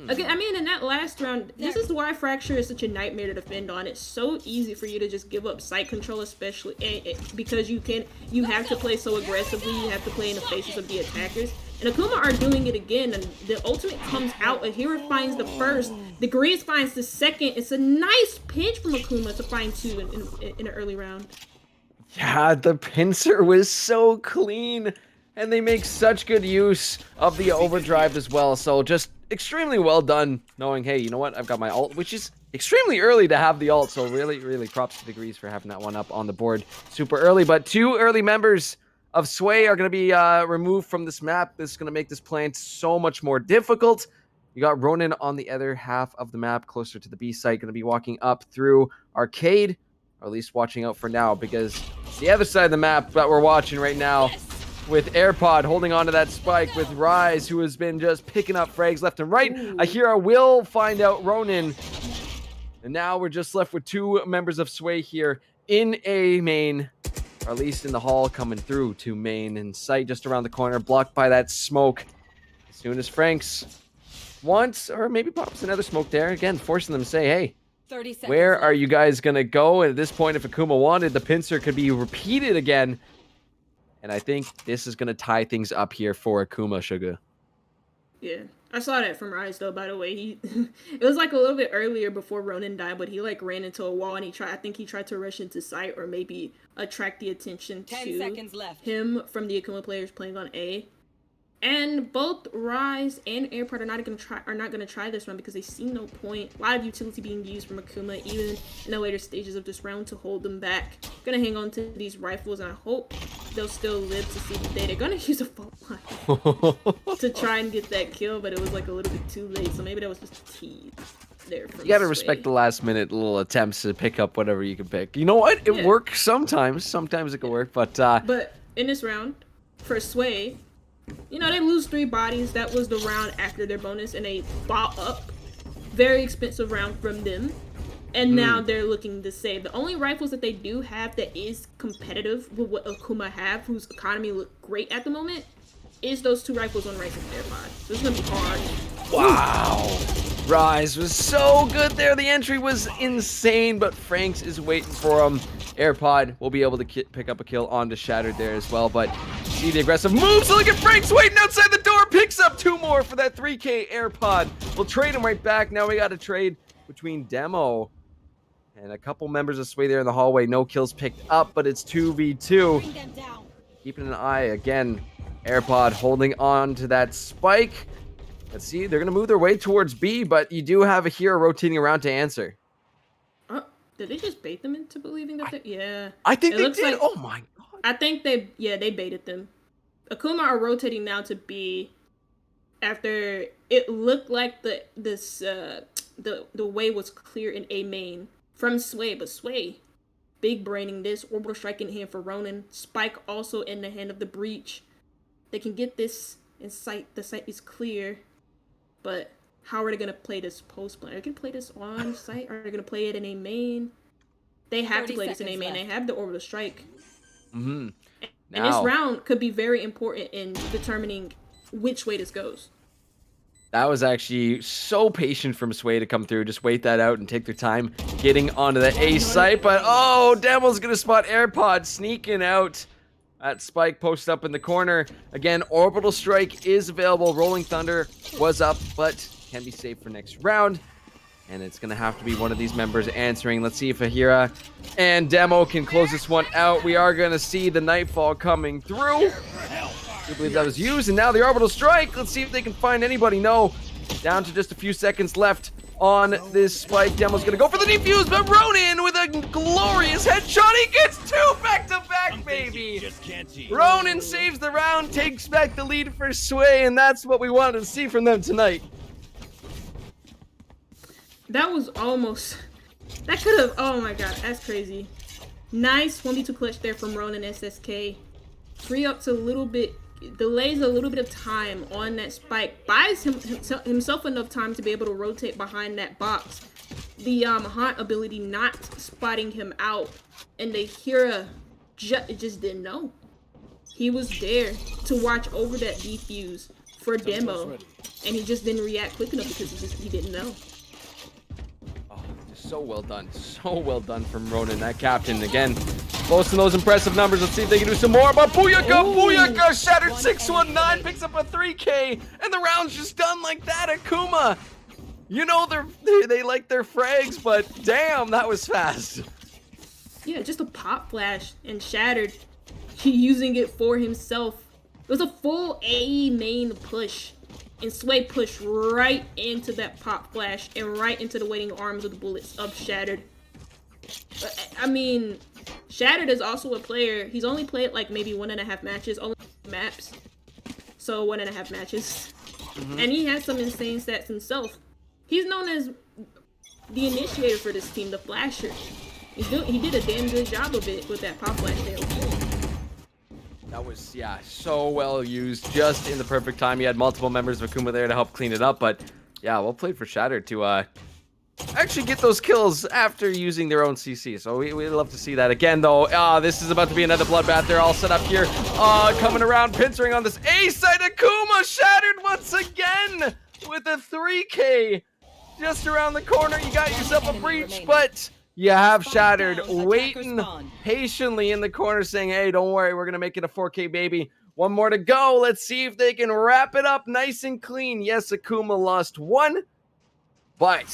B: Again, I mean, in that last round, this is why Fracture is such a nightmare to defend on. It's so easy for you to just give up site control, especially because you have to play so aggressively. You have to play in the faces of the attackers. And Akuma are doing it again, and the ultimate comes out. Ahira finds the first. Degrees finds the second. It's a nice pinch from Akuma to find 2 in an early round.
A: Yeah, the pincer was so clean. And they make such good use of the overdrive as well. So just extremely well done, knowing, hey, you know what? I've got my ult, which is extremely early to have the ult. So really, really props to Degrees for having that one up on the board super early. But 2 early members of Sway are going to be removed from this map. This is going to make this plant so much more difficult. You got Ronin on the other half of the map, closer to the B site, going to be walking up through Arcade, or at least watching out for now, because the other side of the map that we're watching right now, with AirPod holding onto that spike, with Rise, who has been just picking up frags left and right. Ahira will find out Ronin. And now we're just left with 2 members of Sway here in A main, or at least in the hall, coming through to main. In sight just around the corner, blocked by that smoke. As soon as Franks wants, or maybe pops another smoke there, again, forcing them to say, hey, where are you guys going to go? And at this point, if Akuma wanted, the pincer could be repeated again. And I think this is going to tie things up here for Akuma, Sugar.
B: Yeah. I saw that from Rise though. By the way, he it was like a little bit earlier before Ronan died, but he like ran into a wall and he tried. I think he tried to rush into sight or maybe attract the attention
D: 10
B: to
D: seconds left.
B: him from the Akuma players playing on A. And both Rise and Airport are not gonna try this run because they see no point. A lot of utility being used from Akuma even in the later stages of this round to hold them back. Gonna hang on to these rifles and I hope they'll still live to see the day. They're gonna use a fault line to try and get that kill, but it was like a little bit too late, so maybe that was just a tease there from
A: You gotta
B: Sway.
A: respect the last minute little attempts to pick up whatever you can pick. You know what? It
B: Yeah.
A: works sometimes. Sometimes it can work, but
B: But in this round, for Sway, you know, they lose 3 bodies. That was the round after their bonus, and they bought up. Very expensive round from them. And now they're looking to save. The only rifles that they do have that is competitive with what Akuma have, whose economy look great at the moment, is those 2 rifles on Rise and Airpod. So it's gonna be hard.
A: wow. Rise was so good there. The entry was insane, but Franks is waiting for him. AirPod will be able to pick up a kill onto Shattered there as well, but see the aggressive moves. So look at Franks waiting outside the door. Picks up 2 more for that 3K AirPod. We'll trade him right back. Now we got a trade between Demo and a couple members of Sway there in the hallway. No kills picked up, but it's 2v2.
D: Bring them down.
A: Keeping an eye again. AirPod holding on to that spike. Let's see, they're gonna move their way towards B, but you do have a hero rotating around to answer.
B: Did they just bait them into believing that they... Yeah.
A: I think
B: It
A: they
B: looks
A: did.
B: like-
A: Oh my god.
B: I think they baited them. Akuma are rotating now to B after it looked like the way was clear in A main from Sway, but Sway big braining this. Orbital strike in hand for Ronan. Spike also in the hand of the Breach. They can get this in sight. The sight is clear, but how are they gonna play this post plan? Are they gonna play this on site? Are they gonna play it in A main? They have to
D: 30
B: play this in A
D: seconds
B: main. They
D: left.
B: have the orbital strike.
A: Mm-hmm.
B: And this round could be very important in determining which way this goes.
A: That was actually so patient from Sway to come through. Just wait that out and take their time getting onto the A site. But oh, Demo's gonna spot AirPod sneaking out. That spike posted up in the corner. Again, Orbital Strike is available. Rolling Thunder was up, but can be saved for next round. And it's going to have to be one of these members answering. Let's see if Ahira and Demo can close this one out. We are going to see the Nightfall coming through. I believe that was used. And now the Orbital Strike. Let's see if they can find anybody. No. Down to just a few seconds left on this spike. Demo's going to go for the defuse, but Ronan with a glorious headshot. He gets 2 back-to-back, baby. Ronan saves the round, takes back the lead for Sway, and that's what we wanted to see from them tonight.
B: That was almost... That could have... Oh my god, that's crazy. Nice 1v2 clutch there from Ronan SSK. Free up to a little bit... Delays a little bit of time on that spike. Buys himself enough time to be able to rotate behind that box. The Haunt ability not spotting him out. And the Hira just didn't know. He was there to watch over that defuse for Demo. And he just didn't react quick enough because he didn't know.
A: So well done. So well done from Ronan, that captain. Again, posting those impressive numbers. Let's see if they can do some more. But Booyaka, Shattered 619, picks up a 3K, and the round's just done like that. Akuma, you know they like their frags, but damn, that was fast.
B: Yeah, just a pop flash and Shattered. He using it for himself. It was a full AE main push. And Sway pushed right into that pop flash and right into the waiting arms of the bullets of Shattered. I mean, Shattered is also a player. He's only played like maybe 1.5 matches, only maps. So 1.5 matches. And he has some insane stats himself. He's known as the initiator for this team, the Flasher. He did a damn good job of it with that pop flash there.
A: That was, yeah, so well used, just in the perfect time. He had multiple members of Akuma there to help clean it up, but yeah, well played for Shattered to actually get those kills after using their own CC. So we'd love to see that again, though. This is about to be another bloodbath. They're all set up here, coming around, pincering on this A side. Akuma Shattered once again with a 3K just around the corner. You got yourself a breach, but you have Shattered waiting patiently in the corner saying, hey, don't worry, we're going to make it a 4K, baby. One more to go. Let's see if they can wrap it up nice and clean. Yes, Akuma lost one, but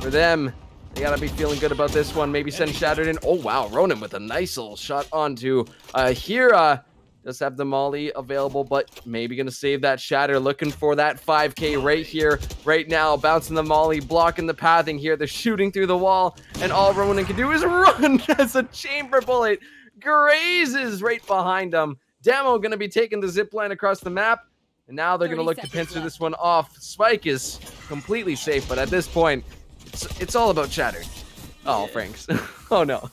A: for them, they gotta be feeling good about this one. Maybe send Shattered in. Oh, wow. Ronan with a nice little shot onto Hira. Does have the Molly available, but maybe gonna save that Shatter. Looking for that 5K right here, right now. Bouncing the Molly, blocking the pathing here. They're shooting through the wall, and all Ronan can do is run as a chamber bullet grazes right behind him. Demo gonna be taking the zip line across the map, and now they're gonna look to pincer this one off. Spike is completely safe, but at this point, it's all about Shatter. Oh, Franks. Oh no.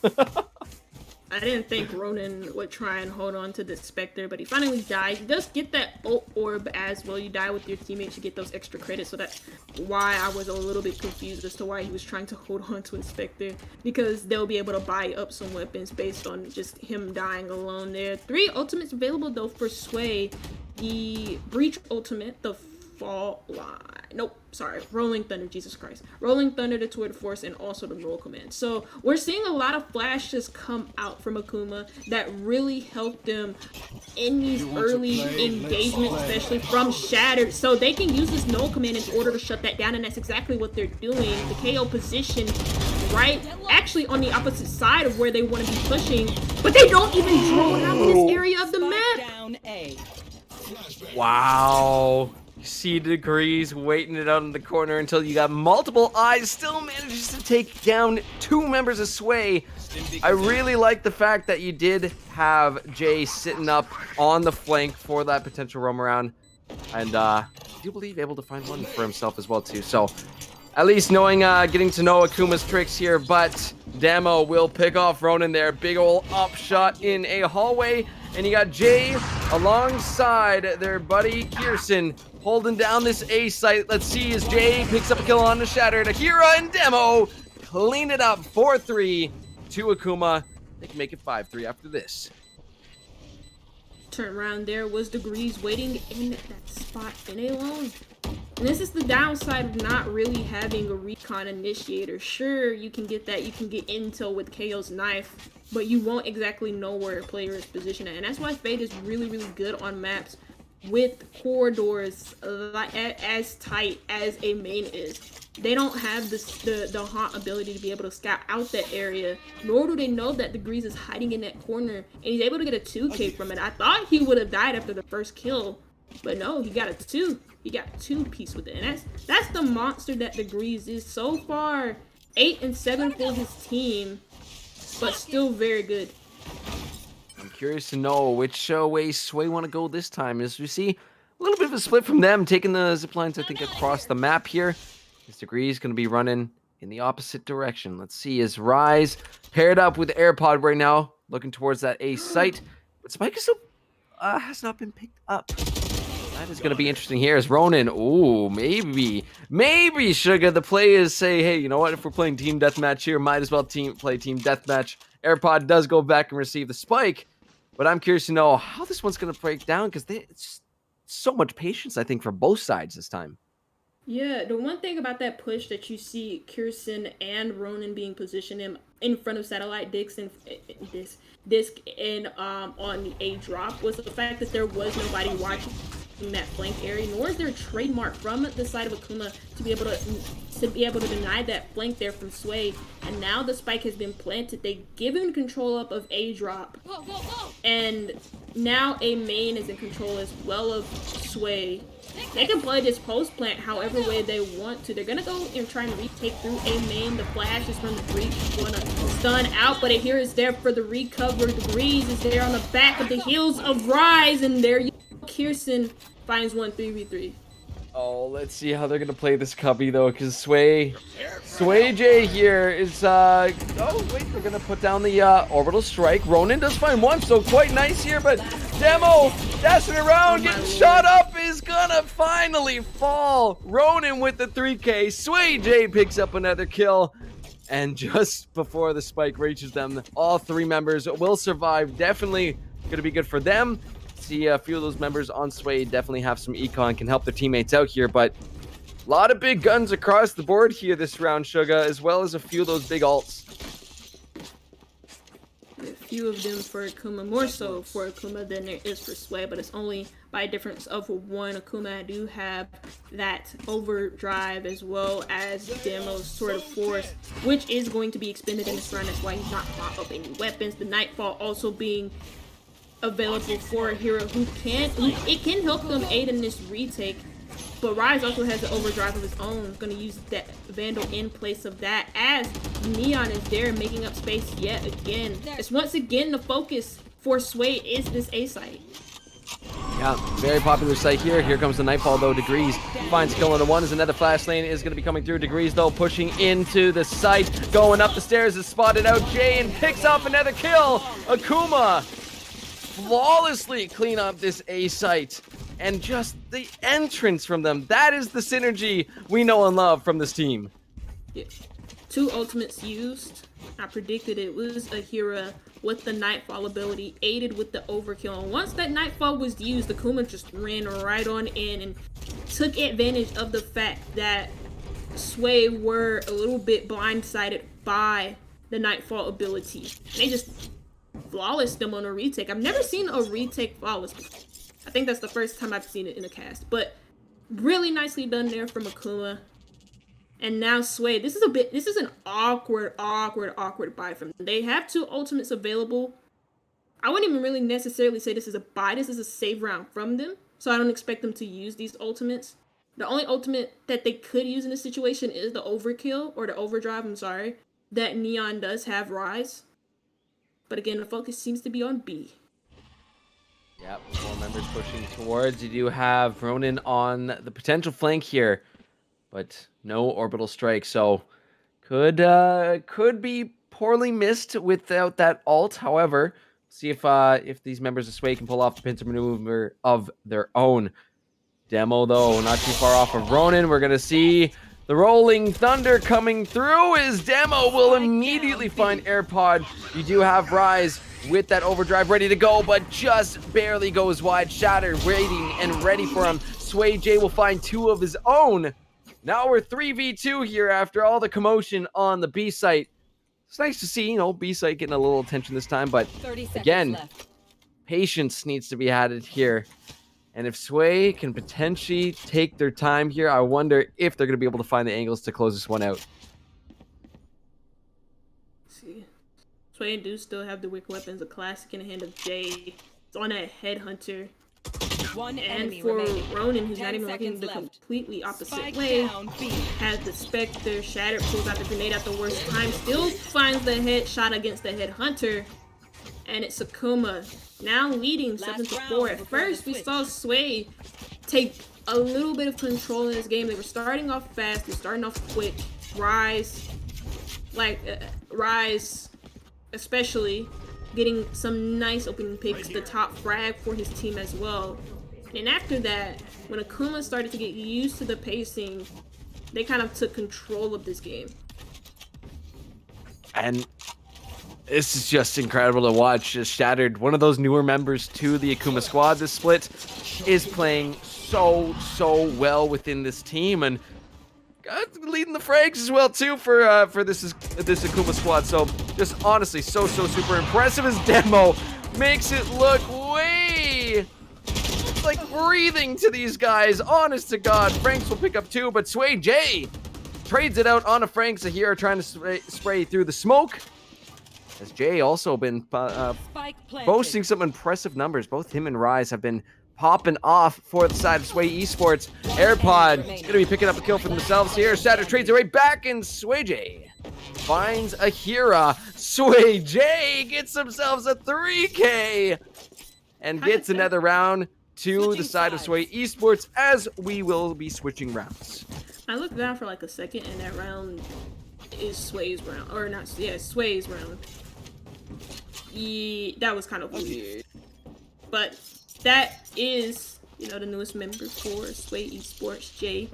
B: I didn't think Ronan would try and hold on to the Spectre, but he finally died. He does get that ult orb as well. You die with your teammates, you get those extra credits, so that's why I was a little bit confused as to why he was trying to hold on to Spectre, because they'll be able to buy up some weapons based on just him dying alone there. 3 ultimates available though for Sway. The Breach ultimate, the Fall Line. Nope, sorry. Rolling Thunder, Jesus Christ. Rolling Thunder, the Tour de Force, and also the Roll Command. So we're seeing a lot of flashes come out from Akuma that really help them in these early engagements, especially from Shattered. So they can use this Null Command in order to shut that down, and that's exactly what they're doing. The KO position right actually on the opposite side of where they want to be pushing, but they don't even drone out this area of the map.
A: Wow. You see Degrees waiting it out in the corner until you got multiple eyes. Still manages to take down 2 members of Sway. I really like the fact that you did have Jay sitting up on the flank for that potential roam around. And I do believe able to find one for himself as well too. So at least knowing, getting to know Akuma's tricks here. But Damo will pick off Ronan there. Big ol' up shot in a hallway. And you got Jay alongside their buddy Kirsten holding down this A site. Let's see as Jay picks up a kill on the Shattered. Akira and Demo clean it up 4-3 to Akuma. They can make it 5-3 after this.
B: Turn around there was Degrees waiting in that spot in a lone. And this is the downside of not really having a recon initiator. Sure, you can get that, you can get intel with KO's knife, but you won't exactly know where a player is positioned at. And that's why Fade is really, really good on maps with corridors as tight as a main is. They don't have the haunt ability to be able to scout out that area, nor do they know that Degrees is hiding in that corner, and he's able to get a 2K from it. I thought he would have died after the first kill, but no, he got a 2. He got 2 piece with it, and that's the monster that Degrees is so far. 8 and 7 for his team, but still very good.
A: I'm curious to know which way Sway want to go this time. As we see a little bit of a split from them, taking the zip lines, I think, across the map here. This Degree is going to be running in the opposite direction. Let's see, is Rise paired up with AirPod right now, looking towards that A site. But Spike is still, has not been picked up. That is going to be interesting here. Is Ronan, ooh, maybe Sugar, the players say, hey, you know what, if we're playing team deathmatch here, might as well play team deathmatch. AirPod does go back and receive the spike, but I'm curious to know how this one's going to break down, because it's so much patience, I think, for both sides this time.
B: Yeah, the one thing about that push that you see Kirsten and Ronan being positioned in front of Satellite Disc and on the A drop was the fact that there was nobody watching that flank area, nor is there a trademark from the side of Akuma to be able to deny that flank there from Sway. And now the spike has been planted. They give him control up of A drop, and now A main is in control as well of Sway. They can play this post plant however way they want to. They're gonna go and try and retake through A main. The flash is from the breach, gonna stun out, but here is there for the recover. Degrees is there on the back of the heels of Rise, and there Kirsten finds one 3v3.
A: Oh, let's see how they're gonna play this cubby though, because Sway J here is oh wait, they're gonna put down the orbital strike. Ronan does find one, so quite nice here, but Demo dashing around, getting shot up, is gonna finally fall. Ronan with the 3K. Sway J picks up another kill, and just before the spike reaches them, all 3 members will survive. Definitely gonna be good for them. See a few of those members on Sway definitely have some econ, can help their teammates out here, but a lot of big guns across the board here this round, Suga, as well as a few of those big ults.
B: few of them for Akuma, more so for Akuma than there is for Sway, but it's only by a difference of one. Akuma, I do have that overdrive as well as Demo's Sword of Force, which is going to be expended in this round. That's why he's not bought up any weapons. The Nightfall also being available for a hero who it can help them aid in this retake. But Rise also has the overdrive of his own. Going to use that Vandal in place of that as Neon is there making up space yet again. It's once again the focus for Sway is this A site.
A: Yeah, very popular site here. Here comes the Nightfall though. Degrees finds kill on the one as another flash lane is going to be coming through. Degrees though pushing into the site. Going up the stairs is spotted out. Jay and picks off another kill. Akuma flawlessly clean up this A site. And just the entrance from them. That is the synergy we know and love from this team.
B: Yeah. 2 ultimates used. I predicted it was Ahira with the Nightfall ability, aided with the overkill. And once that Nightfall was used, Akuma just ran right on in and took advantage of the fact that Sway were a little bit blindsided by the Nightfall ability. They just flawless them on a retake. I've never seen a retake flawless before. I think that's the first time I've seen it in a cast, but really nicely done there from Akuma. And now Sway, this is an awkward buy from them. They have 2 ultimates available. I wouldn't even really necessarily say this is a buy. This is a save round from them, so I don't expect them to use these ultimates. The only ultimate that they could use in this situation is the overkill, or the overdrive, I'm sorry, that Neon does have Rise. But again, the focus seems to be on B.
A: Yep, 4 members pushing towards. You do have Ronin on the potential flank here, but no orbital strike, so could be poorly missed without that ult. However, see if these members of Sway can pull off the pincer maneuver of their own. Demo though, not too far off of Ronin. We're gonna see the Rolling Thunder coming through as Demo will immediately find AirPod. You do have Rise with that overdrive ready to go, but just barely goes wide. Shatter waiting and ready for him. Sway J will find 2 of his own. Now we're 3v2 here after all the commotion on the B site. It's nice to see, B site getting a little attention this time, but again, patience needs to be added here. And if Sway can potentially take their time here, I wonder if they're going to be able to find the angles to close this one out.
B: See, Sway do still have the wick weapons, a classic in the hand of Jay. It's on that headhunter. And for Ronin, who's not even looking the completely opposite way, has the Spectre. Shatter pulls out the grenade at the worst time, still finds the headshot against the headhunter. And it's Akuma now leading 7-4. At first, we saw Sway take a little bit of control in this game. They were starting off fast, they're starting off quick. Rise, especially, getting some nice opening picks, the top frag for his team as well. And after that, when Akuma started to get used to the pacing, they kind of took control of this game.
A: And this is just incredible to watch. Just Shattered, one of those newer members to the Akuma squad this split, is playing so well within this team, and leading the frags as well too for this Akuma squad. So just honestly so super impressive as Demo makes it look way like breathing to these guys. Honest to God, Franks will pick up 2, but Sway J trades it out on a Franks here, trying to spray through the smoke. As Jay also been boasting some impressive numbers. Both him and Rise have been popping off for the side of Sway Esports. AirPod is going to be picking up a kill for themselves here. Shatter trades it right back, and Sway J finds Ahira. Sway J gets themselves a 3K and gets another round to the side of Sway Esports, as we will be switching rounds.
B: I looked down for like a second, and that round is Sway's round. Or not, yeah, Sway's round. Yeah, that was kind of weird. But that is, the newest member for Sway Esports, Jay,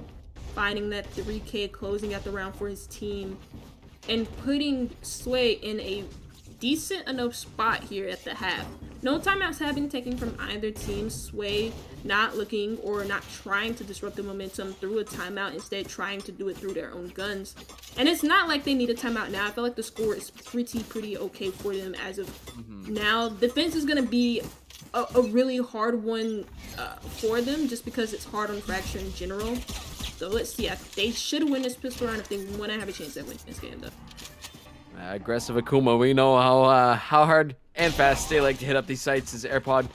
B: finding that 3K, closing out the round for his team, and putting Sway in a decent enough spot here at the half. No timeouts have been taken from either team. Sway not looking or not trying to disrupt the momentum through a timeout, instead trying to do it through their own guns. And it's not like they need a timeout now. I feel like the score is pretty okay for them as of now. Defense is going to be a really hard one for them, just because it's hard on Fracture in general. So let's see. They should win this pistol round if they want to have a chance at winning this game, though.
A: Aggressive Akuma. We know how hard and fast they like to hit up these sites. As AirPod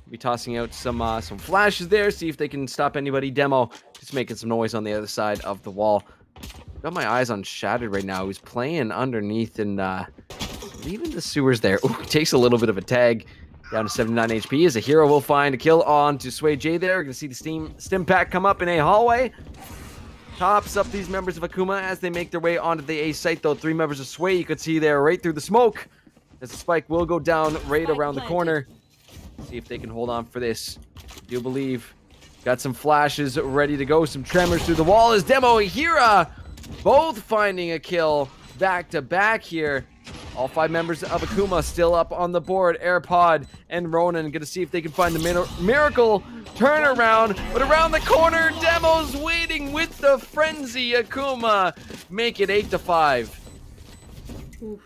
A: be tossing out some flashes there, see if they can stop anybody. Demo just making some noise on the other side of the wall. Got my eyes on Shattered right now. He's playing underneath and leaving the sewers there. Ooh, takes a little bit of a tag. Down to 79 HP as a hero will find a kill on to Sway J there. We're going to see the stim pack come up in a hallway. Tops up these members of Akuma as they make their way onto the A site, though. 3 members of Sway you could see there right through the smoke. As the spike will go down right around the corner. See if they can hold on for this. Do believe. Got some flashes ready to go. Some tremors through the wall as Demo and Hira both finding a kill back to back here. All 5 members of Akuma still up on the board. AirPod and Ronan gonna see if they can find the miracle turnaround. But around the corner, Demo's waiting with the frenzy. Akuma make it 8-5.
B: Oof.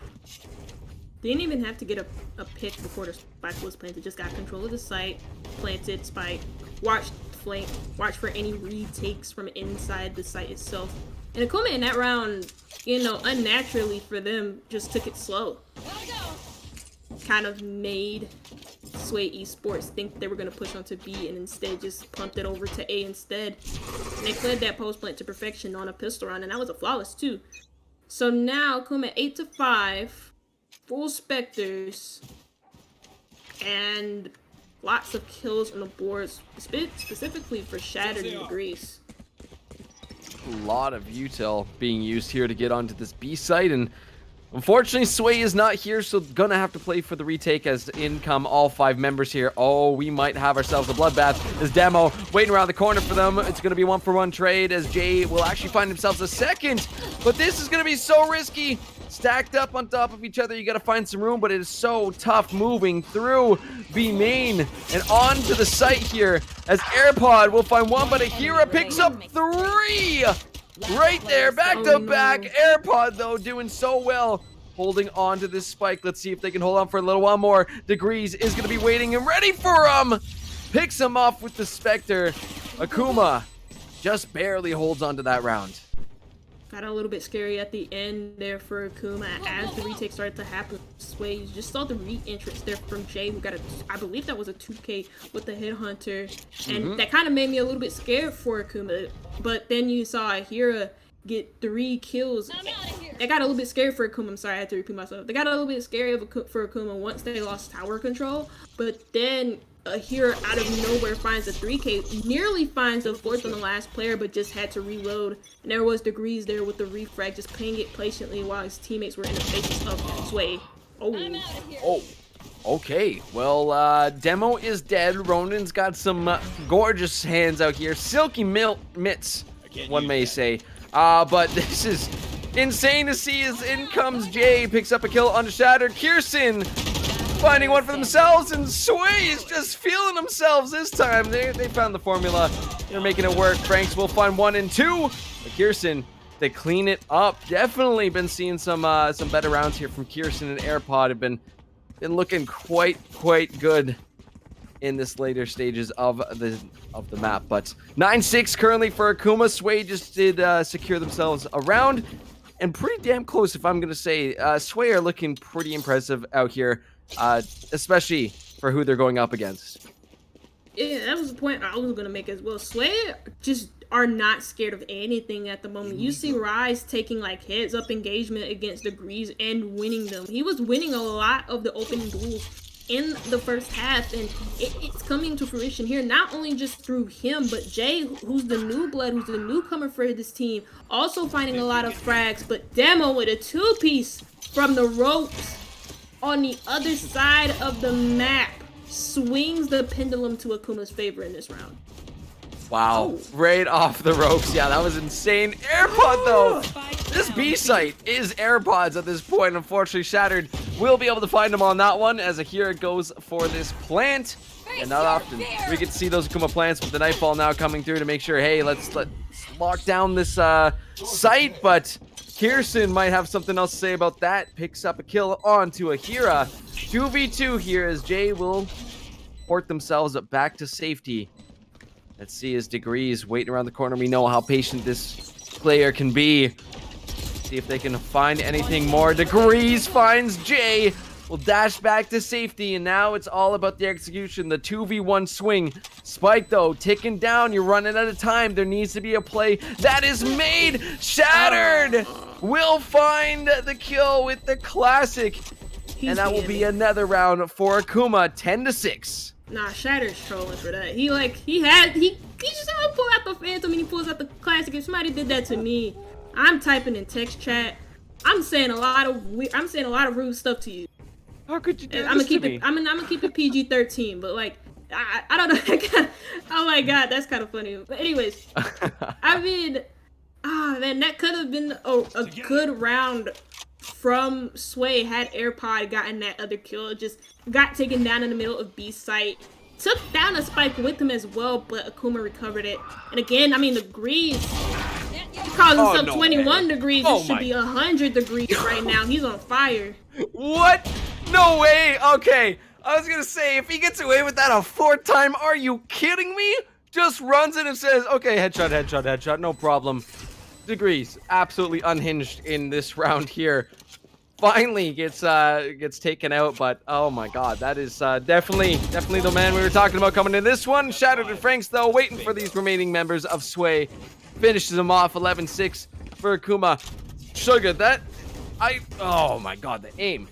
B: They didn't even have to get a pick before the spike was planted. Just got control of the site, planted spike, watched flank, watched for any retakes from inside the site itself. And Akuma in that round, you know, unnaturally for them, just took it slow. Kind of made Sway Esports think they were going to push onto B and instead just pumped it over to A instead. And they cleared that post plant to perfection on a pistol round, and that was a flawless too. So now Akuma 8-5, full Spectres, and lots of kills on the boards, specifically for Shattered and Degrees.
A: A lot of util being used here to get onto this B site, and unfortunately Sway is not here, so gonna have to play for the retake as in come all 5 members here. Oh, we might have ourselves a bloodbath as Demo waiting around the corner for them. It's gonna be 1-for-1 trade as Jay will actually find themselves a second, but this is gonna be so risky. Stacked up on top of each other, you gotta find some room, but it is so tough moving through B main and onto the site here as AirPod will find 1, but Akira picks up 3 right there, back to back. AirPod though doing so well, holding on to this spike. Let's see if they can hold on for a little while more. Degrees is gonna be waiting and ready for him. Picks him off with the Spectre. Akuma just barely holds on to that round.
B: Got a little bit scary at the end there for Akuma as the retake started to happen. Sway, you just saw the re-entrance there from Jay, who got I believe that was a 2K with the Headhunter, and that kind of made me a little bit scared for Akuma. But then you saw Ahira get 3 kills. They got a little bit scary for Akuma. I'm sorry, I had to repeat myself. They got a little bit scary for Akuma once they lost tower control, but then Ahira out of nowhere finds a 3K, nearly finds the 4th on the last player, but just had to reload. And there was Degrees there with the refrag, just playing it patiently while his teammates were in the faces of Sway.
A: Oh, okay. Well, Demo is dead. Ronan's got some gorgeous hands out here. Silky mitts, one may say. But this is insane to see as in comes Jay, picks up a kill on Shattered. Kirsten finding one for themselves, and Sway is just feeling themselves this time. They found the formula. They're making it work. Franks will find 1 and 2. But Kirsten, they clean it up. Definitely been seeing some better rounds here from Kirsten and AirPod. Have been looking quite good in this later stages of the map. But 9-6 currently for Akuma. Sway just did secure themselves a round, and pretty damn close, if I'm gonna say. Sway are looking pretty impressive out here. Especially for who they're going up against.
B: Yeah, that was the point I was gonna make as well. Sway just are not scared of anything at the moment. You see Rise taking like heads up engagement against Degrees and winning them. He was winning a lot of the opening duels in the first half, and it's coming to fruition here, not only just through him, but Jay, who's the new blood, who's the newcomer for this team, also finding a lot of frags. But Demo with a 2-piece from the ropes on the other side of the map swings the pendulum to Akuma's favor in this round.
A: Wow, right off the ropes. Yeah, that was insane. AirPod though, this B site is AirPods at this point. Unfortunately, Shattered will be able to find him on that one as Akira goes for this plant. And not often we get to see those Akuma plants with the Nightfall now coming through to make sure, hey, let's lock down this site. But Kirsten might have something else to say about that. Picks up a kill onto Akira. 2v2 here as Jay will port themselves back to safety. Let's see his Degrees waiting around the corner. We know how patient this player can be. See if they can find anything more. Degrees finds Jay. Will dash back to safety, and now it's all about the execution. The 2v1 swing. Spike, though, ticking down. You're running out of time. There needs to be a play that is made. Shattered will find the kill with the classic. And that will be another round for Akuma, 10-6.
B: Nah, Shatter's trolling for that. He just pull out the Phantom and he pulls out the classic. If somebody did that to me, I'm typing in text chat. I'm saying a lot of rude stuff to you.
A: How could you do
B: I'm
A: this
B: gonna keep
A: to me?
B: it. I'm gonna keep it PG-13. But like, I don't know. Oh my god, that's kind of funny. But anyways, I mean, man, that could have been a good round from Sway had AirPod gotten that other kill. Just got taken down in the middle of B site. Took down a Spike with him as well, but Akuma recovered it. And again, I mean, Degrees. He calls himself 21 degrees. It should be 100 degrees right now. He's on fire.
A: What? No way. Okay. I was going to say, if he gets away with that a fourth time, are you kidding me? Just runs in and says, okay, headshot, headshot, headshot. No problem. Degrees. Absolutely unhinged in this round here. Finally gets taken out, but oh my god, that is definitely the man we were talking about coming in this one. Shattered and Franks, though, waiting for these remaining members of Sway. Finishes him off 11-6 for Akuma. Sugar, oh my god, the aim.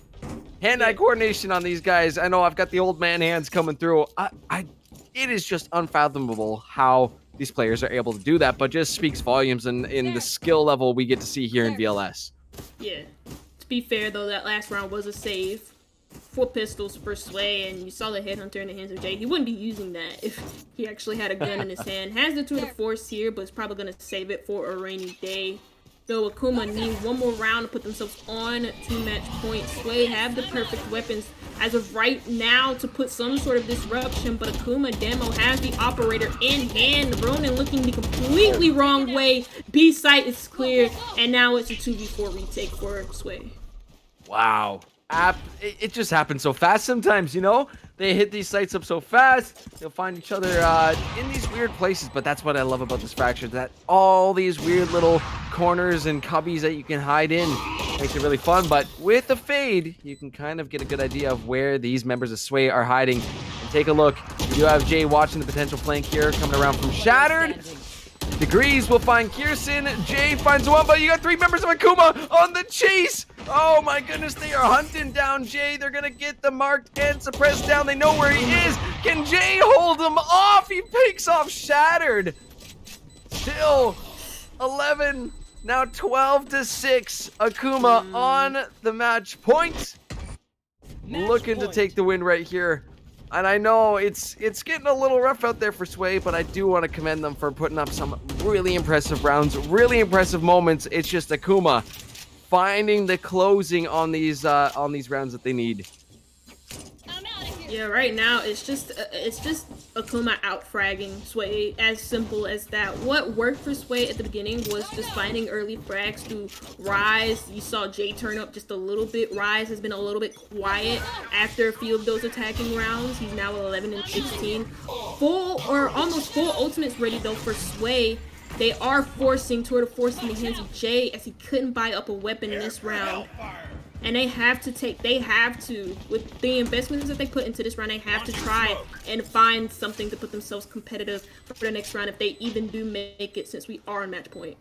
A: Hand-eye coordination on these guys. I know I've got the old man hands coming through. It is just unfathomable how these players are able to do that, but just speaks volumes in the skill level we get to see here in VLS.
B: Yeah. To be fair, though, that last round was a save. 4 pistols for Sway, and you saw the headhunter in the hands of Jay. He wouldn't be using that if he actually had a gun in his hand. Has the tour de force here, but is probably going to save it for a rainy day. Though Akuma need one more round to put themselves on 2 match points. Sway have the perfect weapons as of right now to put some sort of disruption, but Akuma Demo has the operator in hand. Ronan looking the completely wrong way. B site is clear, and now it's a 2v4 retake for Sway.
A: Wow. It just happens so fast sometimes, you know? They hit these sites up so fast, they'll find each other in these weird places, but that's what I love about this Fracture, that all these weird little corners and cubbies that you can hide in makes it really fun, but with the fade, you can kind of get a good idea of where these members of Sway are hiding. And take a look. You do have Jay watching the potential flank here, coming around from Shattered. Degrees will find Kirsten. Jay finds one, but you got 3 members of Akuma on the chase. Oh my goodness, they are hunting down Jay. They're gonna get the marked and suppressed down. They know where he is. Can Jay hold him off? He picks off Shattered. Still 11, now 12-6. Akuma on the match point. Looking to take the win right here. And I know it's getting a little rough out there for Sway, but I do want to commend them for putting up some really impressive rounds, really impressive moments. It's just Akuma finding the closing on these rounds that they need.
B: Yeah, right now it's just Akuma out fragging Sway, as simple as that. What worked for Sway at the beginning was just finding early frags through Rise. You saw Jay turn up just a little bit. Rise has been a little bit quiet after a few of those attacking rounds. He's now 11-16. Full or almost full ultimates ready though for Sway. They are forcing Tour de Force in the hands of Jay as he couldn't buy up a weapon in this round. And they have to, with the investments that they put into this round, they have to try and find something to put themselves competitive for the next round if they even do make it, since we are on match point.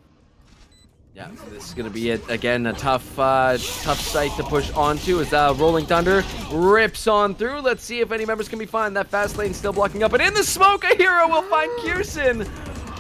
A: Yeah, so this is going to be, again, a tough site to push onto as Rolling Thunder rips on through. Let's see if any members can be found. That fast lane still blocking up. And in the smoke, a hero will find Kirsten.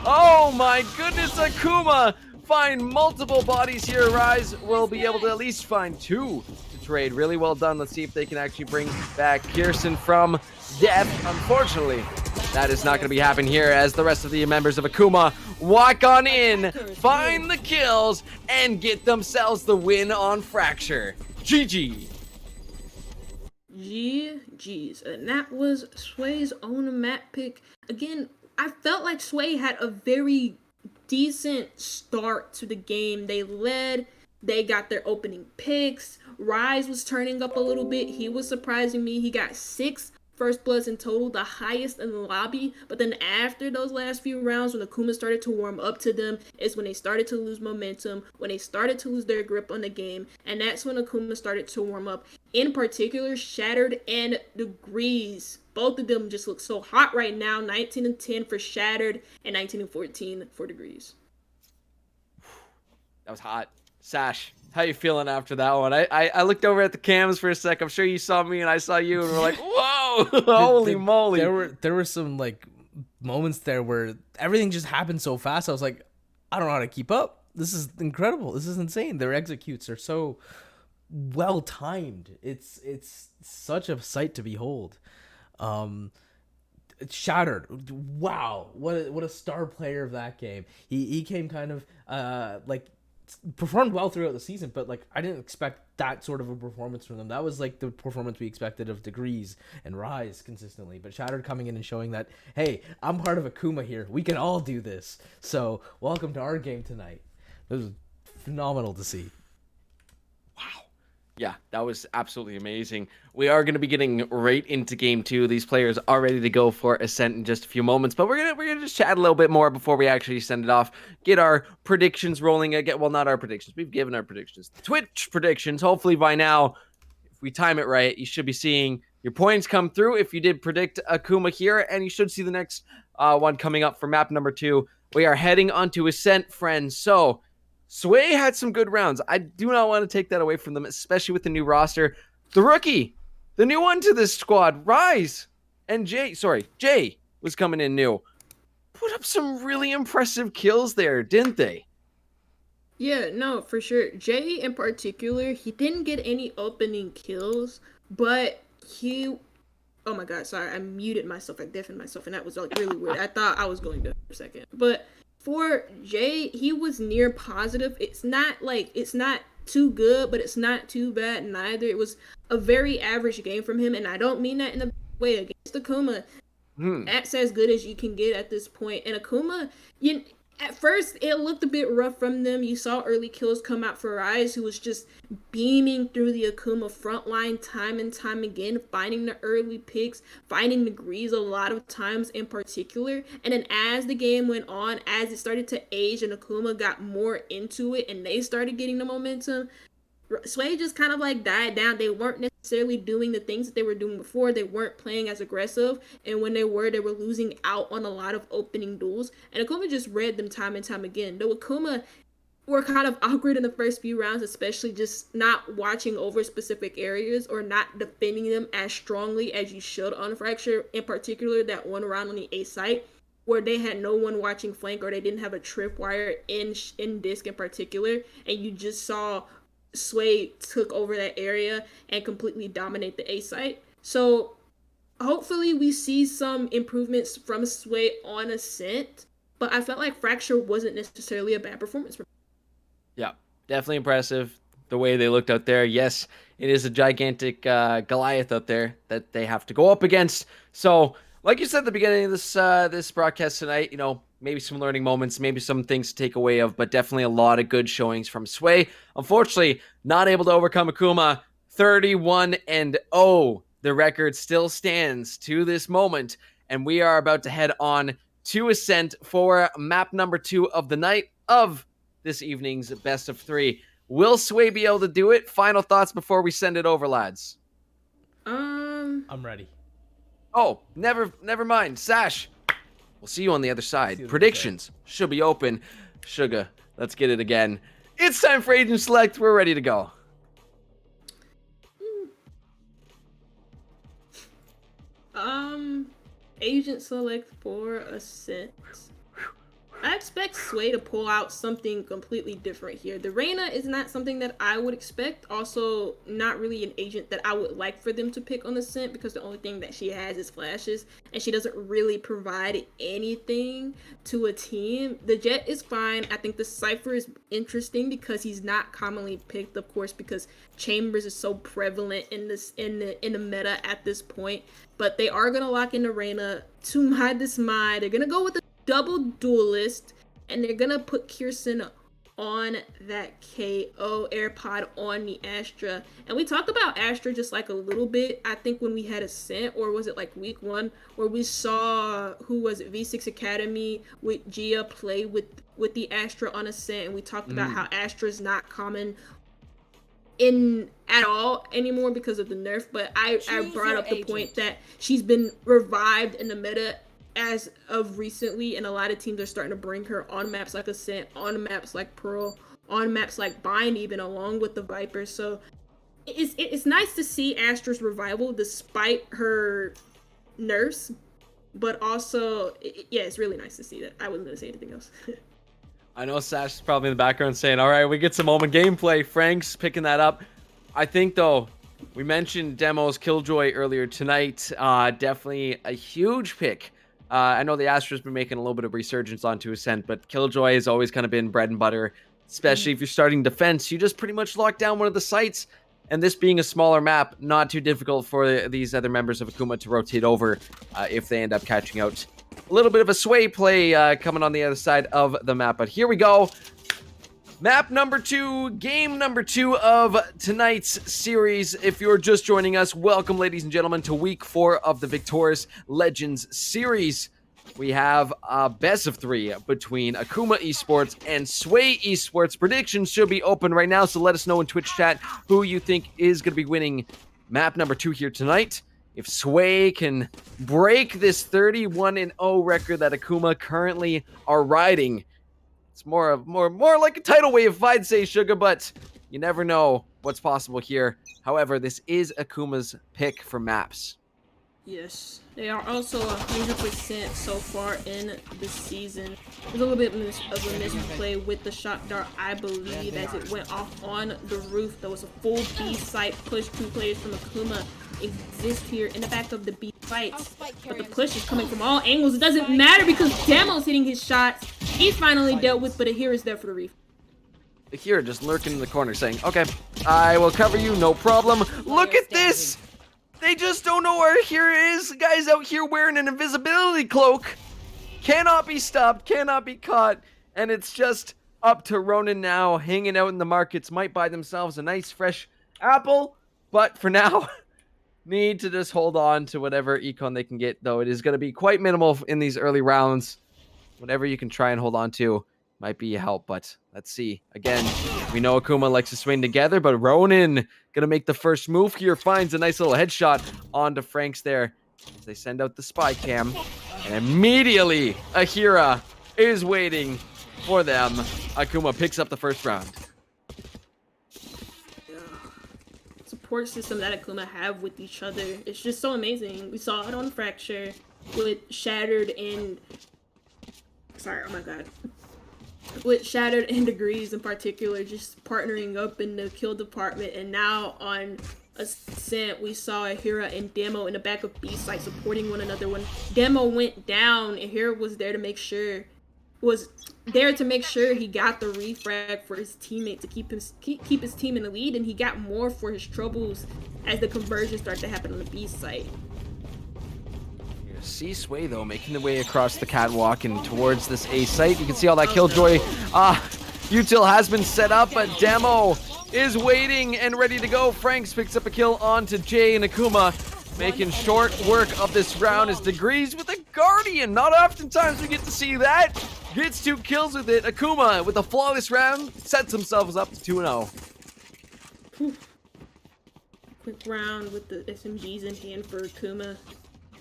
A: Oh my goodness, Akuma find multiple bodies here. Rise will be able to at least find 2 to trade. Really well done. Let's see if they can actually bring back Kirsten from death. Unfortunately, that is not going to be happening here as the rest of the members of Akuma walk on in, find the kills, and get themselves the win on Fracture. GG.
B: GG's. And that was Sway's own map pick. Again, I felt like Sway had a very decent start to the game. They led, they got their opening picks. Rise was turning up a little bit. He was surprising me. He got 6 first bloods in total, the highest in the lobby. But then after those last few rounds, when Akuma started to warm up to them, is when they started to lose momentum, when they started to lose their grip on the game. And that's when Akuma started to warm up. In particular, Shattered and Degrees. Both of them just look so hot right now. 19 and 10 for Shattered and 19 and 14 for Degrees.
A: That was hot. Sash, how you feeling after that one? I looked over at the cams for a sec. I'm sure you saw me and I saw you and we're like, whoa, holy moly.
C: There were some like moments there where everything just happened so fast. I was like, I don't know how to keep up. This is incredible. This is insane. Their executes are so well timed. It's such a sight to behold. Shattered. Wow, what a star player of that game. He came kind of like performed well throughout the season, but like I didn't expect that sort of a performance from them. That was like the performance we expected of Degrees and Rise consistently. But Shattered coming in and showing that, hey, I'm part of Akuma here. We can all do this. So welcome to our game tonight. It was phenomenal to see.
A: Yeah, that was absolutely amazing. We are going to be getting right into game 2. These players are ready to go for Ascent in just a few moments, but we're gonna just chat a little bit more before we actually send it off. Get our predictions rolling again. Well, not our predictions. We've given our predictions. Twitch predictions. Hopefully by now, if we time it right, you should be seeing your points come through if you did predict Akuma here, and you should see the next one coming up for map number 2. We are heading onto Ascent, friends. So Sway had some good rounds. I do not want to take that away from them, especially with the new roster. The rookie, the new one to this squad, Rise, and Jay was coming in new. Put up some really impressive kills there, didn't they?
B: Yeah, no, for sure. Jay in particular, he didn't get any opening kills, but he... Oh my god, sorry, I muted myself, I deafened myself, and that was like really weird. I thought I was going to for a second. But for Jay, he was near positive. It's not too good, but it's not too bad neither. It was a very average game from him, and I don't mean that in a way. Against Akuma, that's as good as you can get at this point. And Akuma, at first it looked a bit rough from them. You saw early kills come out for Rise, who was just beaming through the Akuma front line time and time again, finding the early picks, finding Degrees a lot of times in particular. And then as the game went on, as it started to age and Akuma got more into it and they started getting the momentum, Sway just kind of like died down. They weren't necessarily doing the things that they were doing before. They weren't playing as aggressive, and when they were losing out on a lot of opening duels. And Akuma just read them time and time again. Though Akuma were kind of awkward in the first few rounds, especially just not watching over specific areas or not defending them as strongly as you should on Fracture. In particular, that one round on the A site where they had no one watching flank or they didn't have a tripwire in disc in particular, and you just saw Sway took over that area and completely dominate the A site. So hopefully we see some improvements from Sway on Ascent, but I felt like Fracture wasn't necessarily a bad performance.
A: Yeah, definitely impressive the way they looked out there. Yes, it is a gigantic Goliath out there that they have to go up against. So, like you said at the beginning of this broadcast tonight, maybe some learning moments, maybe some things to take away of, but definitely a lot of good showings from Sway. Unfortunately, not able to overcome Akuma. 31-0. The record still stands to this moment, and we are about to head on to Ascent for map number 2 of the night of this evening's best of 3. Will Sway be able to do it? Final thoughts before we send it over, lads.
C: I'm ready.
A: Oh, never mind. Sash, we'll see you on the other side. Predictions should be open. Sugar, let's get it again. It's time for Agent Select. We're ready to go.
B: Agent Select for Ascent. I expect Sway to pull out something completely different here. The Reyna is not something that I would expect. Also, not really an agent that I would like for them to pick on the scent because the only thing that she has is flashes and she doesn't really provide anything to a team. The Jet is fine. I think the Cypher is interesting because he's not commonly picked, of course, because Chambers is so prevalent in the meta at this point. But they are gonna lock in the Reyna. To my dismay, they're gonna go with a double duelist, and they're gonna put Kirsten on that KO AirPod on the Astra. And we talked about Astra just like a little bit, I think, when we had Ascent, or was it like week 1, where we saw, who was it, V6 Academy with Gia play with the Astra on Ascent, and we talked about how Astra's not common in at all anymore because of the nerf. But I brought up the point that she's been revived in the meta as of recently, and a lot of teams are starting to bring her on maps like Ascent, on maps like Pearl, on maps like Bind, even along with the Viper. So it's nice to see Astra's revival despite her nerfs, but also yeah, it's really nice to see that. I wasn't gonna say anything else.
A: I know Sash is probably in the background saying, all right, we get some moment gameplay. Frank's picking that up. I think, though, we mentioned Demo's Killjoy earlier tonight. Definitely a huge pick. I know the Astra's been making a little bit of resurgence onto Ascent, but Killjoy has always kind of been bread and butter, especially if you're starting defense. You just pretty much lock down one of the sites, and this being a smaller map, not too difficult for these other members of Akuma to rotate over if they end up catching out. A little bit of a sway play coming on the other side of the map, but here we go. Map number 2, game number 2 of tonight's series. If you're just joining us, welcome, ladies and gentlemen, to week 4 of the Victoris Legends series. We have a best of 3 between Akuma Esports and Sway Esports. Predictions should be open right now, so let us know in Twitch chat who you think is going to be winning map number 2 here tonight. If Sway can break this 31-0 record that Akuma currently are riding, it's more like a tidal wave, if I'd say, Sugar, but you never know what's possible here. However, this is Akuma's pick for maps.
B: Yes, they are also 100% so far in the season. There's a little bit of a misplay with the shock dart, I believe, as it went off on the roof. There was a full B site push. 2 players from Akuma exist here in the back of the B sites, but the push is coming from all angles. It doesn't matter because Demo's hitting his shots. He's finally dealt with, but Ahira's there for the reef.
A: Ahira just lurking in the corner saying, okay, I will cover you, no problem. Look at this! They just don't know where Ahira is. The guy's out here wearing an invisibility cloak. Cannot be stopped, cannot be caught, and it's just up to Ronan now, hanging out in the markets. Might buy themselves a nice fresh apple, but for now, need to just hold on to whatever econ they can get, though it is going to be quite minimal in these early rounds. Whatever you can try and hold on to might be a help, but let's see. Again, we know Akuma likes to swing together, but Ronan gonna make the first move here, finds a nice little headshot onto Franks there as they send out the spy cam, and immediately Ahira is waiting for them. Akuma picks up the first round.
B: Support system that Akuma have with each other, it's just so amazing. We saw it on Fracture with Shattered and with Shattered and Degrees in particular, just partnering up in the kill department. And now on Ascent, we saw Ahira and Demo in the back of B site supporting one another. When Demo went down, Ahira was there to make sure he got the refrag for his teammate to keep his team in the lead, and he got more for his troubles as the conversion started to happen on the B site.
A: See Sway, though, making the way across the catwalk and towards this A site. You can see all that Killjoy util has been set up, but Demo is waiting and ready to go. Franks picks up a kill onto Jay and Akuma, making short work of this round as Degrees with a Guardian. Not oftentimes we get to see that. Gets 2 kills with it. Akuma, with a flawless round, sets themselves up to 2-0.
B: Quick round with the SMGs in hand for Akuma.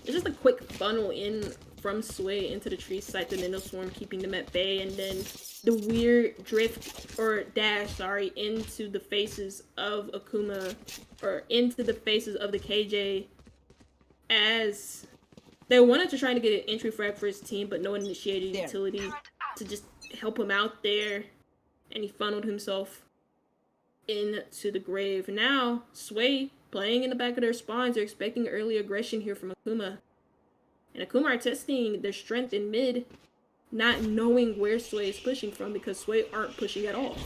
B: It's just a quick funnel in from Sway into the tree site, the Nino Swarm keeping them at bay, and then the weird drift, or dash, sorry, into the faces of Akuma, or into the faces of the KJ, as they wanted to try to get an entry frag for his team, but no one initiated utility. to just help him out there, and he funneled himself into the grave. Now, Sway playing in the back of their spawns. They're expecting early aggression here from Akuma. And Akuma are testing their strength in mid, not knowing where Sway is pushing from because Sway aren't pushing at all.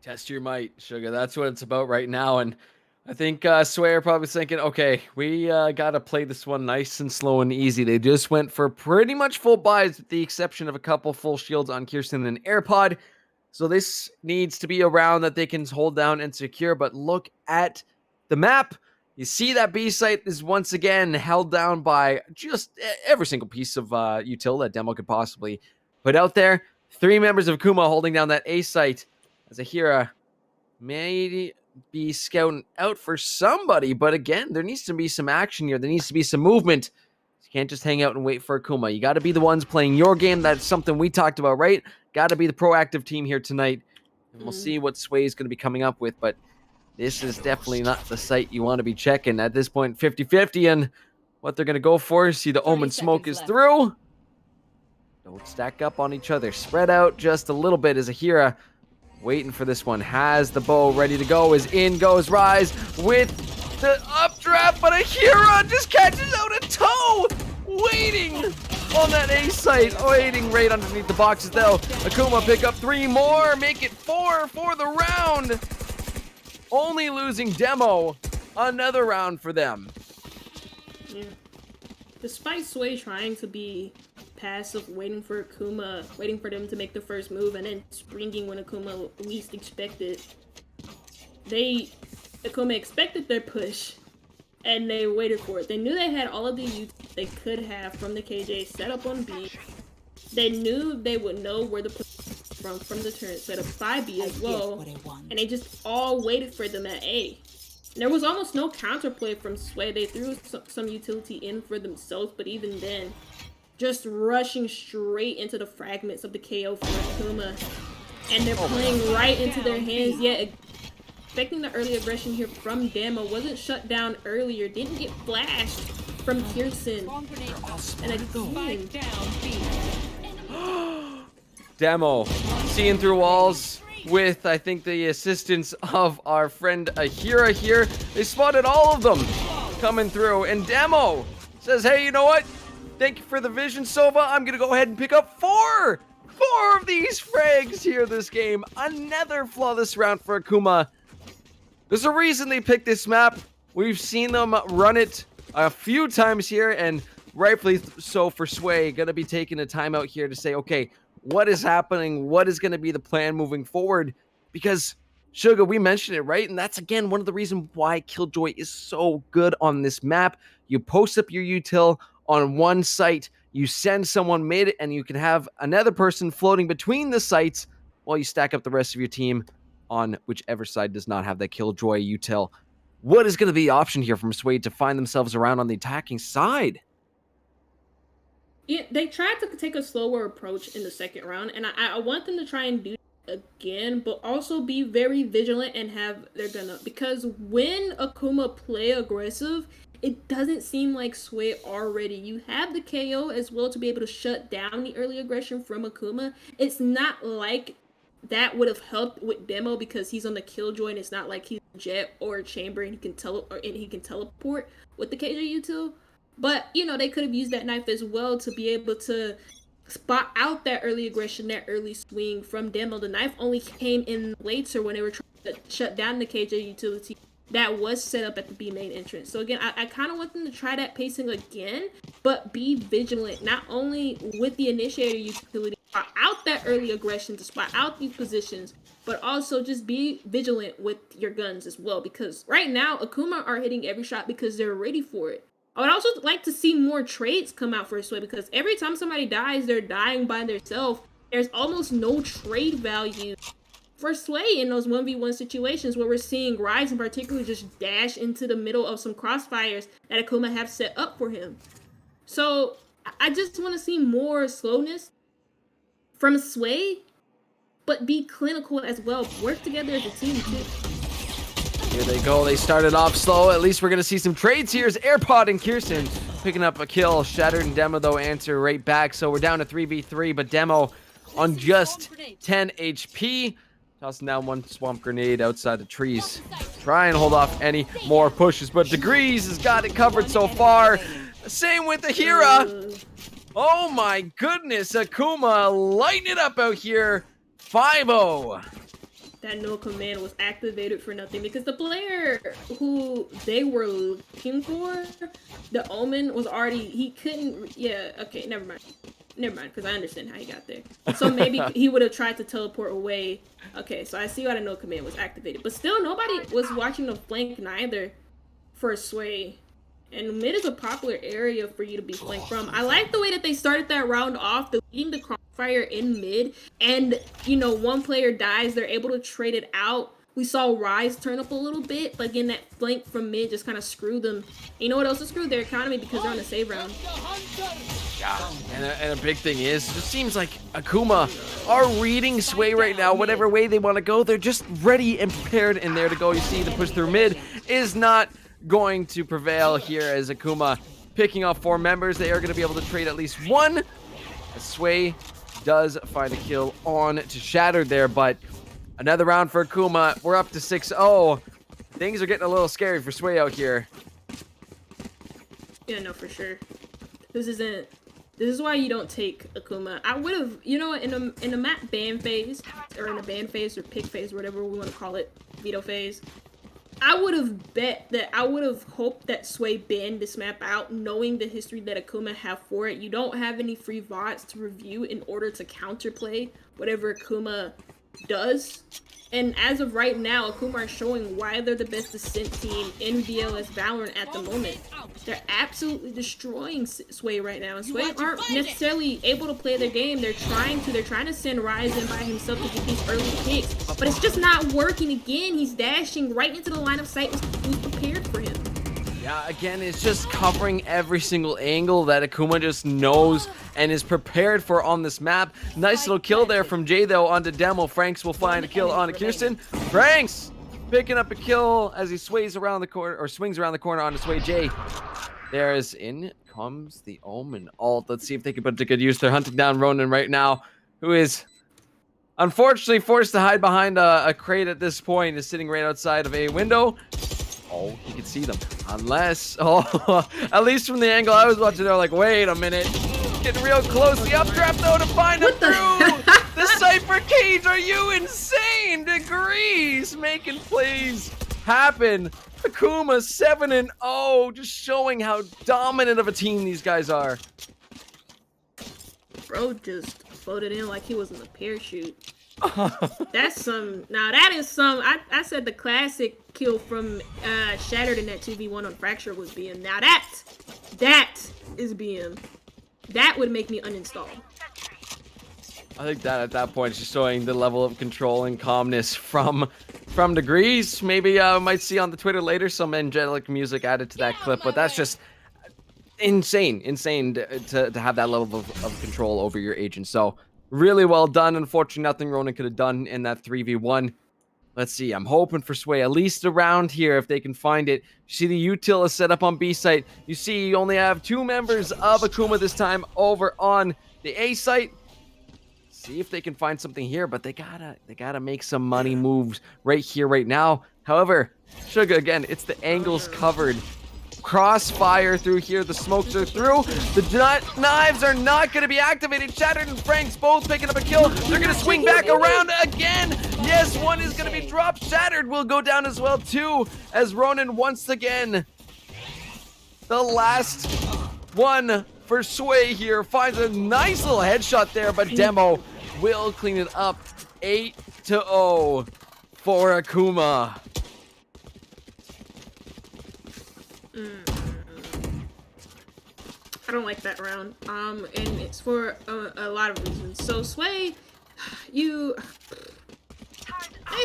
A: Test your might, Sugar. That's what it's about right now. And I think Sway are probably thinking, okay, we got to play this one nice and slow and easy. They just went for pretty much full buys with the exception of a couple full shields on Kirsten and AirPod. So this needs to be a round that they can hold down and secure. But look at the map. You see that B site is once again held down by just every single piece of util that Demo could possibly put out there. 3 members of Kuma holding down that A site as Ahira may be scouting out for somebody. But again, there needs to be some action here. There needs to be some movement. You can't just hang out and wait for Akuma. You got to be the ones playing your game. That's something we talked about, right? Got to be the proactive team here tonight. And we'll see what Sway is going to be coming up with. But this is definitely not the site you want to be checking at this point. 50-50 and what they're going to go for. See the Omen smoke is through. Don't stack up on each other. Spread out just a little bit as Ahira waiting for this one. Has the bow ready to go. Is in goes Rise with the updraft. But Ahira just catches out a toe. Waiting on that A site. Waiting right underneath the boxes though. Akuma pick up 3 more. Make it 4 for the round. Only losing Demo. Another round for them.
B: Yeah. Despite Sway trying to be passive, waiting for Akuma, waiting for them to make the first move, and then springing when Akuma least expected, Akuma expected their push, and they waited for it. They knew they had all of the use they could have from the KJ set up on B. They knew they would know where the push from the turret set up by B as well, and they just all waited for them at A. And there was almost no counterplay from Sway. They threw some utility in for themselves, but even then, just rushing straight into the fragments of the KO from Akuma, and they're playing right into their hands. Yet, expecting the early aggression here from Demo, wasn't shut down earlier, didn't get flashed from Kirsten, and again,
A: Demo seeing through walls with, I think, the assistance of our friend Ahira here. They spotted all of them coming through, and Demo says, hey, you know what? Thank you for the vision, Sova. I'm going to go ahead and pick up 4 of these frags here this game. Another flawless round for Akuma. There's a reason they picked this map. We've seen them run it a few times here, and rightfully so for Sway. Going to be taking a timeout here to say, okay, what is happening? What is going to be the plan moving forward? Because, Sugar, we mentioned it, right? And that's, again, one of the reasons why Killjoy is so good on this map. You post up your util on one site, you send someone mid, and you can have another person floating between the sites while you stack up the rest of your team on whichever side does not have that Killjoy util. What is going to be the option here from Swade to find themselves around on the attacking side?
B: Yeah, they tried to take a slower approach in the second round, and I want them to try and do it again, but also be very vigilant and have their gun up. Because when Akuma play aggressive, it doesn't seem like Sway are ready. You have the KO as well to be able to shut down the early aggression from Akuma. It's not like that would have helped with Demo because he's on the Killjoy, and it's not like he's a Jet or a Chamber and he can teleport with the KJ util. But, you know, they could have used that knife as well to be able to spot out that early aggression, that early swing from Demo. The knife only came in later when they were trying to shut down the KJ utility that was set up at the B main entrance. So again, I kind of want them to try that pacing again, but be vigilant, not only with the initiator utility, spot out that early aggression to spot out these positions, but also just be vigilant with your guns as well. Because right now, Akuma are hitting every shot because they're ready for it. I would also like to see more trades come out for Sway, because every time somebody dies, they're dying by themselves. There's almost no trade value for Sway in those 1v1 situations where we're seeing Rise in particular just dash into the middle of some crossfires that Akuma have set up for him. So I just want to see more slowness from Sway, but be clinical as well. Work together as a team too.
A: Here they go. They started off slow. At least we're going to see some trades here as AirPod and Kirsten picking up a kill. Shattered and Demo, though, answer right back. So we're down to 3v3, but Demo on just 10 HP. Tossing down one swamp grenade outside the trees. Try and hold off any more pushes, but Degrees has got it covered so far. Same with the Hira. Oh my goodness, Akuma lighting it up out here. 5-0.
B: That no command was activated for nothing because the player who they were looking for, the Omen, was already, he couldn't, yeah, okay, never mind, because I understand how he got there. So maybe he would have tried to teleport away. Okay, so I see why the no command was activated, but still nobody was watching the flank neither for Sway. And mid is a popular area for you to be flanked from. I like the way that they started that round off, leading the crossfire in mid. And, you know, one player dies, they're able to trade it out. We saw Rise turn up a little bit, but again, that flank from mid just kind of screwed them. You know what else has screwed their economy? Because they're on a save round.
A: Yeah, and a big thing is, it just seems like Akuma are reading Sway right now. Whatever way they want to go, they're just ready and prepared in there to go. You see the push through mid is not going to prevail here as Akuma picking off 4 members. They are going to be able to trade at least one. Sway does find a kill on to Shattered there, but another round for Akuma. We're up to 6-0. Things are getting a little scary for Sway out here.
B: Yeah, no, for sure. This is why you don't take Akuma. I would have, you know, in a map ban phase, or in a ban phase or pick phase, whatever we want to call it, veto phase, I would have bet that I would have hoped that Sway banned this map out, knowing the history that Akuma have for it. You don't have any free VODs to review in order to counterplay whatever Akuma does. And as of right now, Akuma are showing why they're the best Ascent team in VLS Valorant at the moment. They're absolutely destroying Sway right now. And Sway aren't necessarily able to play their game. They're trying to send Rise in by himself to get these early picks. But it's just not working again. He's dashing right into the line of sight who's prepared for him.
A: Yeah, again, it's just covering every single angle that Akuma just knows and is prepared for on this map. Nice little kill there from Jay, though, onto Demo. Franks will find a kill onto Kirsten. Franks picking up a kill as he sways around the corner, or swings around the corner onto Sway Jay. There's in comes the Omen ult. Let's see if they can put it to good use. They're hunting down Ronin right now, who is unfortunately forced to hide behind a crate at this point. Is sitting right outside of a window. Oh, you can see them. Unless, at least from the angle I was watching, they're like, wait a minute. Getting real close. The updraft, though, to find him through. The Cypher Cage, are you insane? Degrees making plays happen. Akuma 7-0, just showing how dominant of a team these guys are.
B: Bro just floated in like he was in a parachute. That's some. Now that is some. I said the classic kill from Shattered in that 2v1 on Fracture was BM. Now that is BM. That would make me uninstall.
A: I think that at that point is just showing the level of control and calmness from Degrees. Maybe might see on the Twitter later some angelic music added to that clip, but that's just insane to have that level of control over your agent. So really well done. Unfortunately, nothing Ronin could have done in that 3v1. Let's see. I'm hoping for Sway at least around here if they can find it. You see the util is set up on B site. You see you only have 2 members of Akuma this time over on the A site. See if they can find something here, but they gotta make some money moves right here, right now. However, Sugar, again, it's the angles covered. Crossfire through here. The smokes are through. The knives are not going to be activated. Shattered and Franks both picking up a kill. They're going to swing back around again. Yes, one is going to be dropped. Shattered will go down as well, too, as Ronin once again, the last one for Sway here, finds a nice little headshot there, but Demo will clean it up. 8-0 for Akuma.
B: I don't like that round. And it's for a lot of reasons. So Sway, they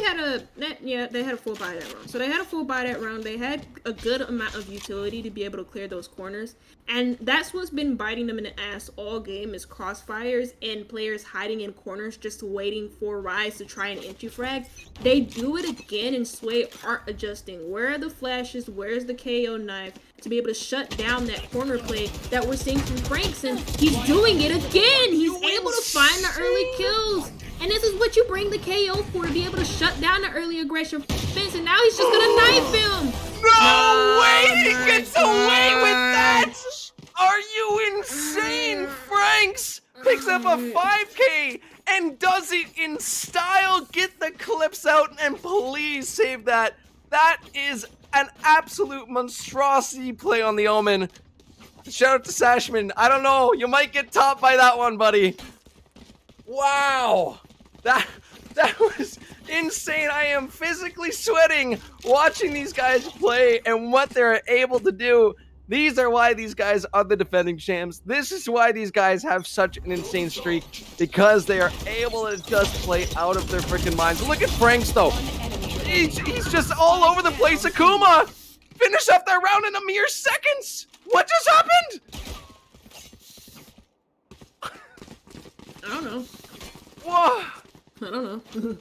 B: they had a full buy that round. So they had a full buy that round. They had a good amount of utility to be able to clear those corners. And that's what's been biting them in the ass all game is crossfires and players hiding in corners just waiting for Rise to try an entry frag. They do it again and Sway aren't adjusting. Where are the flashes? Where's the KO knife to be able to shut down that corner play that we're seeing from Franks? And he's doing it again. He's able to find the early kills. And this is what you bring the KO for, to be able to shut down the early aggression fence. And now he's just gonna knife him.
A: No way! He gets away with that! Are you insane? Franks picks up a 5K and does it in style. Get the clips out and please save that. That is an absolute monstrosity play on the Omen. Shout out to Sashman. I don't know. You might get topped by that one, buddy. Wow. That was insane. I am physically sweating watching these guys play and what they're able to do. These are why these guys are the defending champs. This is why these guys have such an insane streak, because they are able to just play out of their freaking minds. Look at Franks though. He's just all over the place. Akuma finished up that round in a mere seconds. What just happened?
B: I don't know.
A: Whoa.
B: I don't know.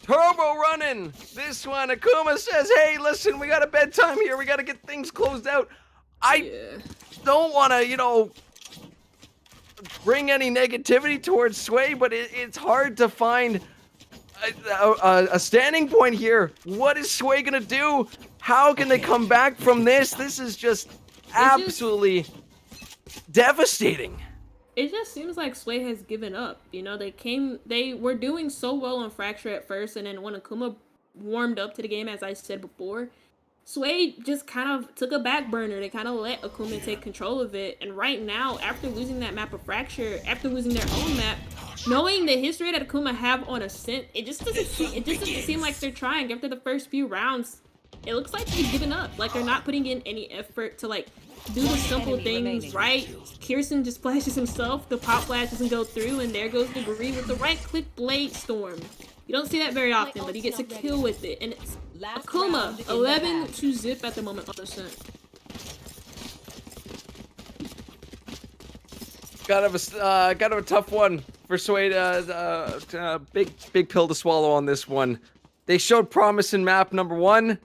A: Turbo running. This one, Akuma says, hey, listen, we got a bedtime here. We got to get things closed out. I don't want to, bring any negativity towards Sway, but it's hard to find a standing point here. What is Sway going to do? How can they come back from this? This is just absolutely devastating.
B: It just seems like Sway has given up. They were doing so well on Fracture at first, and then when Akuma warmed up to the game, as I said before, Sway just kind of took a back burner. They kind of let Akuma take control of it. And right now, after losing that map of Fracture, after losing their own map, knowing the history that Akuma have on Ascent, it just doesn't seem like they're trying. After the first few rounds, it looks like they've given up. Like they're not putting in any effort to do the simple things, right? Kirsten just flashes himself, the pop flash doesn't go through, and there goes Degree with the right click Blade Storm. You don't see that very often, but he gets a kill with it. And it's Akuma, 11-0 at the moment on Ascent.
A: Kind of a tough one for Sway to big pill to swallow on this one. They showed promise in map number 1,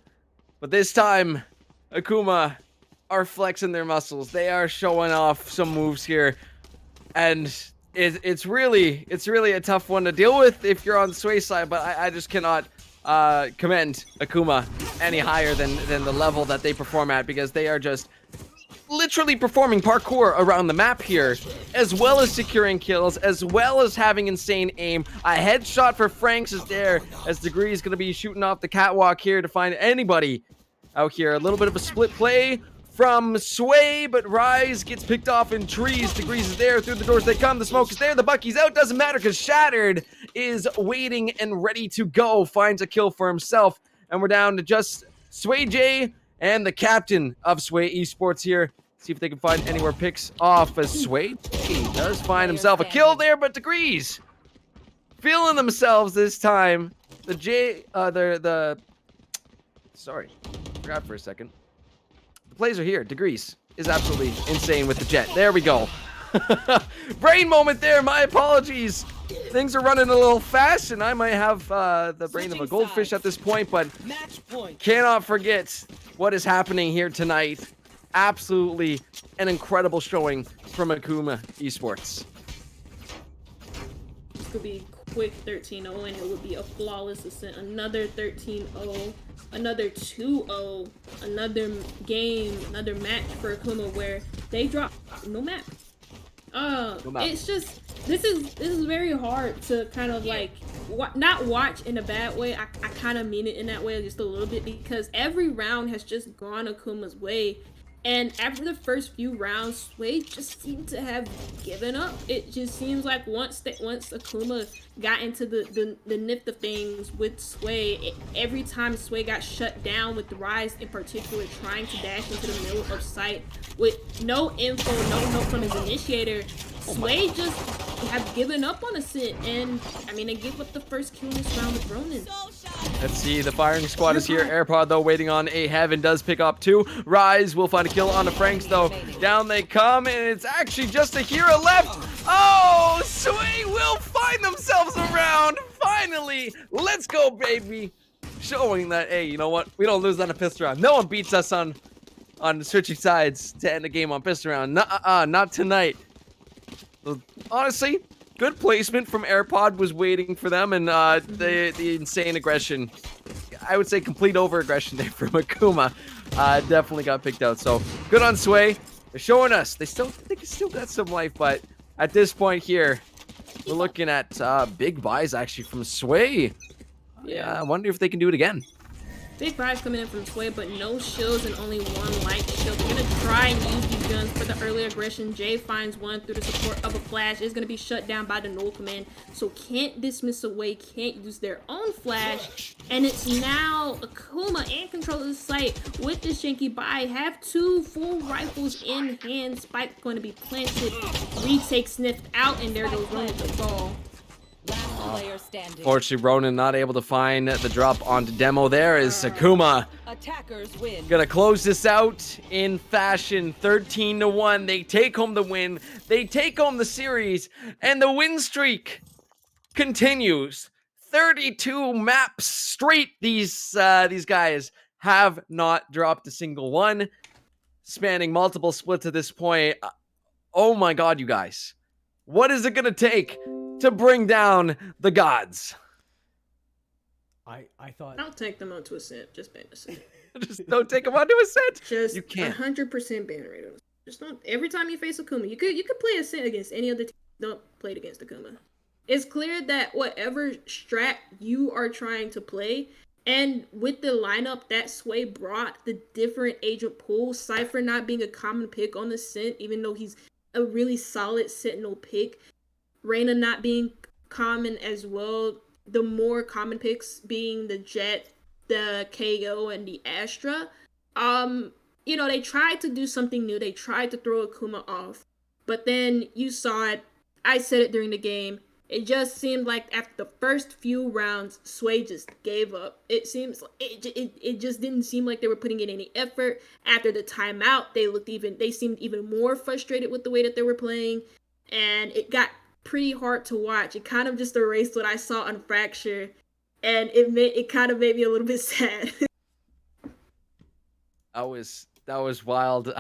A: but this time, Akuma are flexing their muscles. They are showing off some moves here, and it's really a tough one to deal with if you're on the Sway side. But I just cannot commend Akuma any higher than the level that they perform at, because they are just literally performing parkour around the map here, as well as securing kills, as well as having insane aim. A headshot for Franks is there, as Degree is going to be shooting off the catwalk here to find anybody out here. A little bit of a split play from Sway, but Rise gets picked off in trees. Degrees is there, through the doors they come, the smoke is there, the Bucky's out, doesn't matter because Shattered is waiting and ready to go, finds a kill for himself, and we're down to just Sway J and the captain of Sway Esports here. See if they can find anywhere picks off, as Sway J does find himself a kill there, but Degrees feeling themselves this time. Sorry, forgot for a second. The plays are here. Degrees is absolutely insane with the jet. There we go. Brain moment there. My apologies. Things are running a little fast, and I might have the brain of a goldfish at this point, but cannot forget what is happening here tonight. Absolutely an incredible showing from Akuma Esports.
B: This could be quick 13-0, and it would be a flawless Ascent. Another 13-0. Another 2-0, another game, another match for Akuma where they drop no map. It's just this is very hard to kind of not watch in a bad way. I kind of mean it in that way just a little bit, because every round has just gone Akuma's way. And after the first few rounds, Sway just seemed to have given up. It just seems like once Akuma got into the nip of things with Sway, every time Sway got shut down, with the Rise in particular trying to dash into the middle of sight with no info, no help from his initiator, Sway just have given up on Ascent, and I mean they gave up the first kill in this round with Ronan.
A: Let's see, the firing squad is here. AirPod, though, waiting on a Heaven, does pick up 2. Rise will find a kill on the Franks, though. Down they come, and it's actually just a hero left. Oh, Sway will find themselves around. Finally, let's go, baby. Showing that, hey, you know what? We don't lose on a pistol round. No one beats us on switching sides to end the game on pistol round. Not tonight. Honestly, good placement from AirPod was waiting for them, and the insane aggression. I would say complete over-aggression there from Akuma. Definitely got picked out. So good on Sway. They're showing us. They still got some life, but at this point here, we're looking at big buys actually from Sway. Yeah, I wonder if they can do it again.
B: Big buys coming in from Sway, but no shields and only one light shield. They're gonna try and use these guns for the early aggression. Jay finds one through the support of a flash. Is gonna be shut down by the null command, so can't dismiss away, can't use their own flash. And it's now Akuma in control of the site with the Shanky buy. Have 2 full rifles in hand. Spike going to be planted. Retake sniffed out, and there goes Ronan to fall.
D: Last player standing.
A: Fortunately, Ronan not able to find the drop onto demo. There is Akuma.
D: Attackers win.
A: Gonna close this out in fashion. 13-1. They take home the win. They take home the series, and the win streak continues. 32 maps straight. These guys have not dropped a single one, spanning multiple splits at this point. Oh my God, you guys! What is it gonna take to bring down the gods?
C: I thought
B: I'll take them onto Ascent. Just ban Ascent.
A: Just don't take them onto Ascent.
B: Just
A: You can't.
B: 100% ban rate. Just don't. Every time you face Akuma, you could play Ascent against any other team. Don't play it against Akuma. It's clear that whatever strat you are trying to play, and with the lineup that Sway brought, the different agent pool, Cypher not being a common pick on the Ascent, even though he's a really solid Sentinel pick, Reyna not being common as well, the more common picks being the Jet, the KO, and the Astra. You know, they tried to do something new. They tried to throw Akuma off. But then you saw it. I said it during the game. It just seemed like after the first few rounds, Sway just gave up. It just didn't seem like they were putting in any effort. After the timeout, they seemed even more frustrated with the way that they were playing. And it got pretty hard to watch. It kind of just erased what I saw on Fracture, and it kind of made me a little bit sad.
A: That was wild.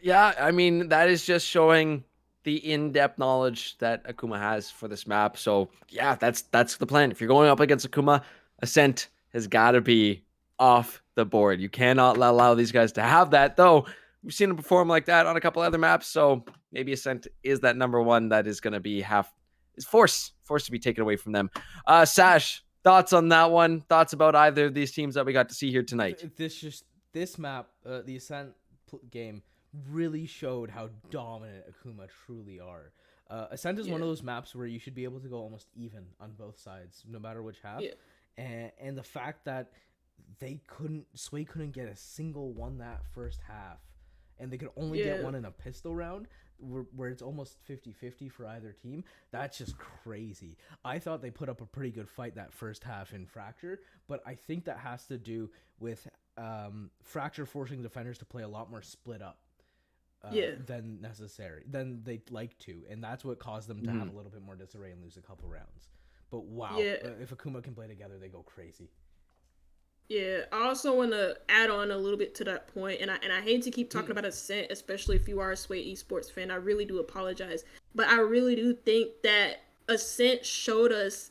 A: Yeah, I mean, that is just showing the in-depth knowledge that Akuma has for this map. So yeah, that's the plan. If you're going up against Akuma, Ascent has got to be off the board. You cannot allow these guys to have that, though. We've seen him perform like that on a couple other maps, so maybe Ascent is that number one that is going to be forced to be taken away from them. Sash, thoughts on that one? Thoughts about either of these teams that we got to see here tonight?
C: This map, the Ascent game, really showed how dominant Akuma truly are. Ascent is one of those maps where you should be able to go almost even on both sides, no matter which half. Yeah. And the fact that Sway couldn't get a single one that first half, and they could only get one in a pistol round, where it's almost 50-50 for either team. That's just crazy. I thought they put up a pretty good fight that first half in Fracture, but I think that has to do with Fracture forcing defenders to play a lot more split up than necessary, than they'd like to, and that's what caused them to have a little bit more disarray and lose a couple rounds. But wow, if Akuma can play together, they go crazy.
B: Yeah, I also want to add on a little bit to that point, and I hate to keep talking about Ascent, especially if you are a Sway Esports fan. I really do apologize, but I really do think that Ascent showed us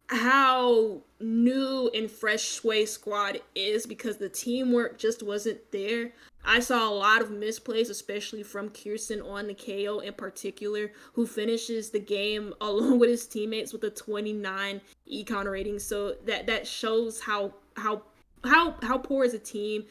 B: how new and fresh Sway squad is, because the teamwork just wasn't there. I saw a lot of misplays, especially from Kirsten on the KO in particular, who finishes the game along with his teammates with a 29 econ rating. So that shows how poor is a team,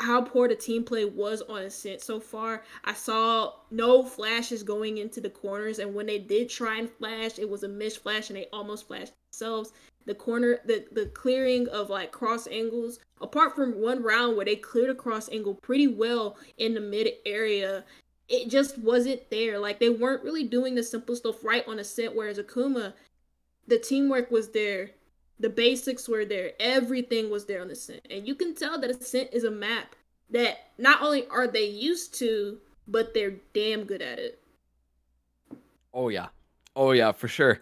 B: how poor the team play was on Ascent so far. I saw no flashes going into the corners, and when they did try and flash, it was a missed flash and they almost flashed themselves. The corner, the clearing of like cross angles, apart from one round where they cleared a cross angle pretty well in the mid area, it just wasn't there. Like they weren't really doing the simple stuff right on Ascent, whereas Akuma, the teamwork was there, the basics were there, everything was there on Ascent. And you can tell that Ascent is a map that not only are they used to, but they're damn good at it.
A: Oh yeah. Oh yeah, for sure.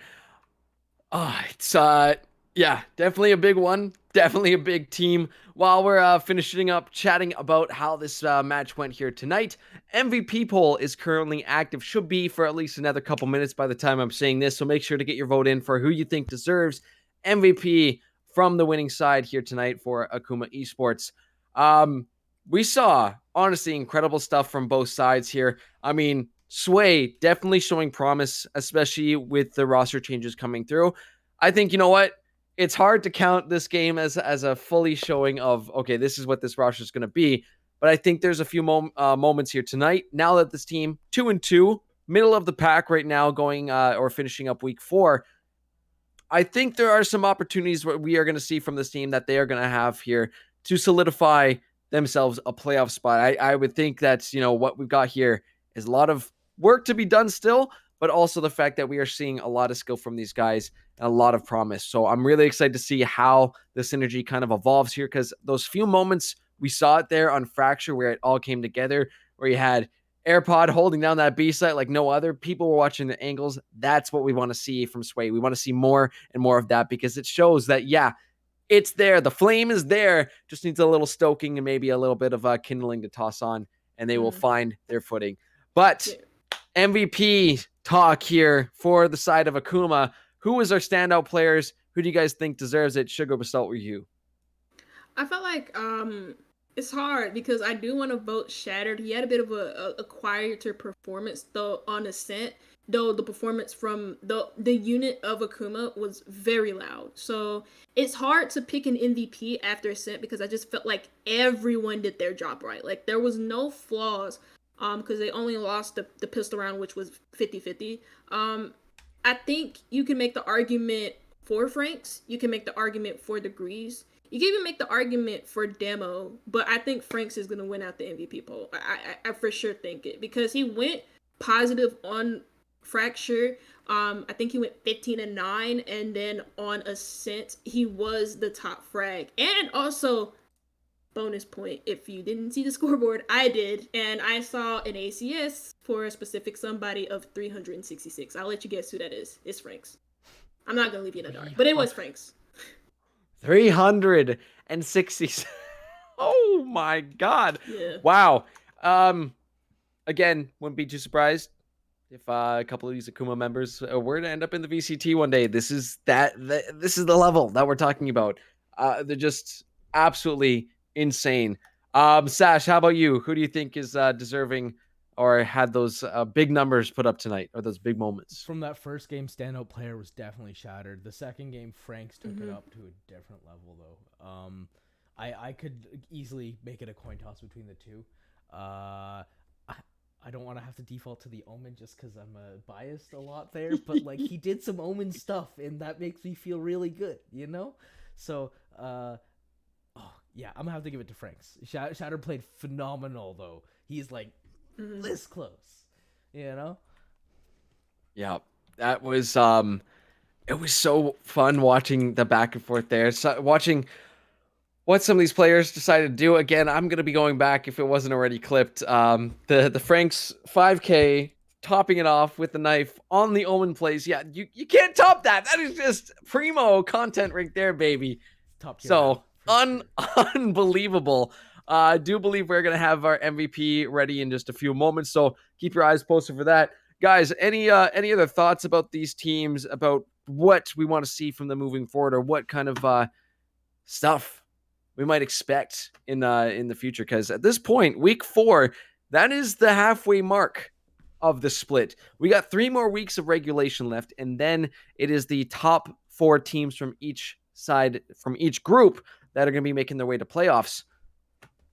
A: It's yeah, definitely a big one. Definitely a big team. While we're finishing up chatting about how this match went here tonight, MVP poll is currently active. Should be for at least another couple minutes by the time I'm saying this. So make sure to get your vote in for who you think deserves MVP from the winning side here tonight for Akuma Esports. Um, we saw honestly incredible stuff from both sides here. I mean, Sway definitely showing promise, especially with the roster changes coming through. I think, you know what? It's hard to count this game as a fully showing of, okay, this is what this roster is going to be. But I think there's a few moments here tonight. Now that this team 2-2, middle of the pack right now, going or finishing up week 4, I think there are some opportunities where we are going to see from this team that they are going to have here to solidify themselves a playoff spot. I would think that, you know, what we've got here is a lot of work to be done still, but also the fact that we are seeing a lot of skill from these guys and a lot of promise. So I'm really excited to see how the synergy kind of evolves here, because those few moments we saw it there on Fracture where it all came together, where you had AirPod holding down that B site like no other. People were watching the angles. That's what we want to see from Sway. We want to see more and more of that, because it shows that, yeah, it's there. The flame is there. Just needs a little stoking and maybe a little bit of kindling to toss on, and they will find their footing. But MVP talk here for the side of Akuma. Who is our standout players? Who do you guys think deserves it? Sugar, we'll start with you.
B: I felt like it's hard because I do want to vote Shattered. He had a bit of a quieter performance though on Ascent, though the performance from the unit of Akuma was very loud. So it's hard to pick an MVP after Ascent because I just felt like everyone did their job right. Like there was no flaws because they only lost the pistol round, which was 50-50. I think you can make the argument for Franks. You can make the argument for Degrees. You can even make the argument for Demo, but I think Franks is going to win out the MVP poll. I for sure think it because he went positive on Fracture. I think he went 15-9, and then on Ascent, he was the top frag. And also, bonus point, if you didn't see the scoreboard, I did, and I saw an ACS for a specific somebody of 366. I'll let you guess who that is. It's Franks. I'm not going to leave you in the dark, but it was Franks.
A: 360. Oh my god.
B: Yeah.
A: Wow. Again, wouldn't be too surprised if a couple of these Akuma members were to end up in the VCT one day. This is this is the level that we're talking about. They're just absolutely insane. Sash, how about you? Who do you think is deserving or had those big numbers put up tonight, or those big moments?
C: From that first game, standout player was definitely Shattered. The second game, Franks took it up to a different level, though. I could easily make it a coin toss between the two. I don't want to have to default to the Omen just because I'm biased a lot there, but like he did some Omen stuff, and that makes me feel really good, you know? So, yeah, I'm gonna have to give it to Franks. Shatter played phenomenal, though. He's like this close, you know?
A: Yeah, that was it was so fun watching the back and forth there. So, watching what some of these players decided to do. Again, I'm gonna be going back if it wasn't already clipped. The Franks 5K topping it off with the knife on the Omen plays. Yeah, you can't top that. That is just primo content right there, baby.
C: Top tier.
A: So unbelievable. I do believe we're gonna have our MVP ready in just a few moments. So keep your eyes posted for that, guys. Any other thoughts about these teams, about what we want to see from them moving forward, or what kind of stuff we might expect in the future? Because at this point, week 4, that is the halfway mark of the split. We got 3 more weeks of regulation left, and then it is the top 4 teams from each side, from each group, that are going to be making their way to playoffs.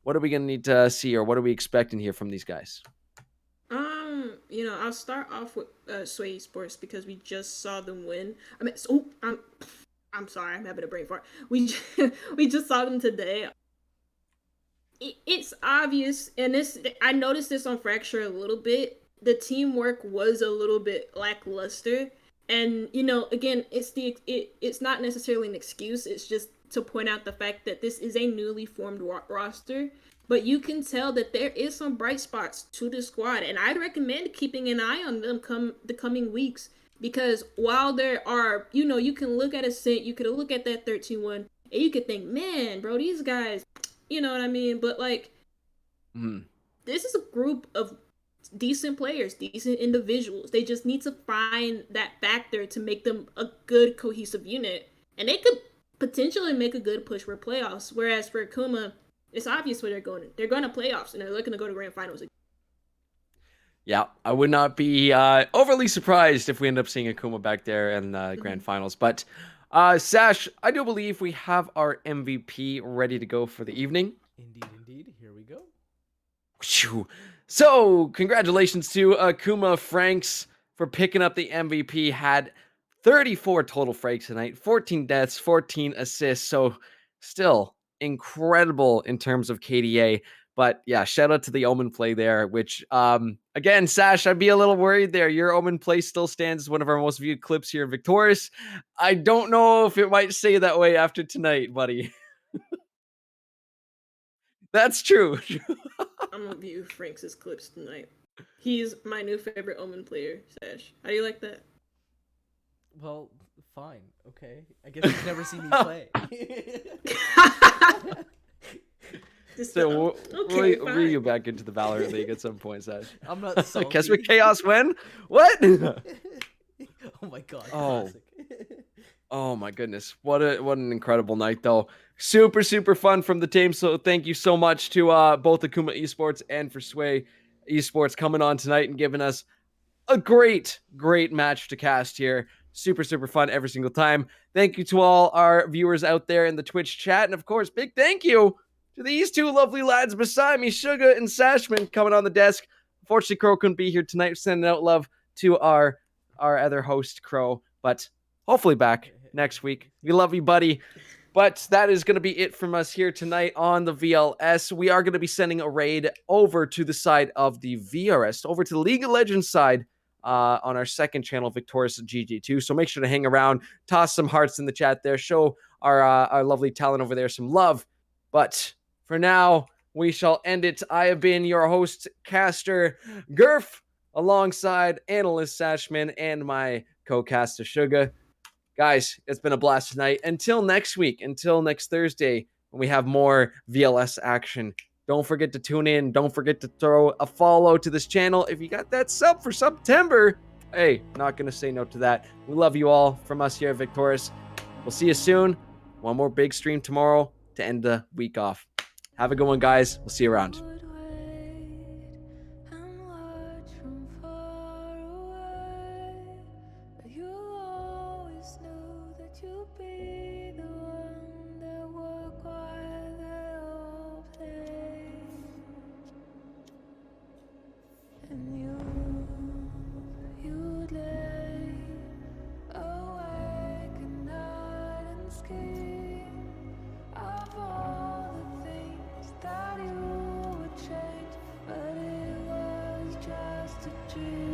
A: What are we going to need to see, or what are we expecting here from these guys?
B: I'll start off with Sway Sports because we just saw them win. I'm sorry, I'm having a brain fart. We just saw them today. it's obvious, and this I noticed this on Fracture a little bit. The teamwork was a little bit lackluster, and again, it's not necessarily an excuse. It's just to point out the fact that this is a newly formed roster. But you can tell that there is some bright spots to the squad, and I'd recommend keeping an eye on them come the coming weeks. Because while there are, you can look at Ascent, you could look at that 13-1, and you could think, man, bro, these guys, you know what I mean? But like, this is a group of decent players, decent individuals. They just need to find that factor to make them a good cohesive unit, and they could potentially make a good push for playoffs. Whereas for Akuma, it's obvious where they're going. They're going to playoffs, and they're looking to go to grand finals again.
A: Yeah, I would not be overly surprised if we end up seeing Akuma back there in the grand finals. But Sash, I do believe we have our MVP ready to go for the evening.
C: Indeed. Here we go.
A: So, congratulations to Akuma Franks for picking up the MVP. Had 34 total frags tonight, 14 deaths, 14 assists. So, still incredible in terms of KDA. But yeah, shout out to the Omen play there, which, again, Sash, I'd be a little worried there. Your Omen play still stands as one of our most viewed clips here in Victoris. I don't know if it might stay that way after tonight, buddy. That's true.
B: I'm gonna view Franks' clips tonight. He's my new favorite Omen player, Sash. How do you like that?
C: Well, fine. Okay. I guess you've never seen me play.
A: So we'll bring you back into the Valorant League at some point, Sash.
C: I'm not salty.
A: Guess what chaos when? What?
C: Oh my god.
A: Oh.
C: Classic.
A: Oh my goodness. What an incredible night though. Super fun from the team. So thank you so much to both Akuma Esports and for Sway Esports coming on tonight and giving us a great match to cast here. Super fun every single time. Thank you to all our viewers out there in the Twitch chat. And of course, big thank you to these two lovely lads beside me, Suga and Sashman, coming on the desk. Unfortunately, Crow couldn't be here tonight. Sending out love to our other host, Crow, but hopefully back next week. We love you, buddy. But that is going to be it from us here tonight on the VLS. We are going to be sending a raid over to the side of the VRS, over to the League of Legends side on our second channel, Victoris GG2. So make sure to hang around, toss some hearts in the chat there, show our lovely talent over there some love. But for now, we shall end it. I have been your host, Caster Gurf, alongside analyst Sashman and my co-caster Suga. Guys, it's been a blast tonight. Until next week, until next Thursday, when we have more VLS action. Don't forget to tune in. Don't forget to throw a follow to this channel. If you got that sub for September, hey, not going to say no to that. We love you all from us here at Victoris. We'll see you soon. One more big stream tomorrow to end the week off. Have a good one, guys. We'll see you around.
E: That you would change, but it was just a dream.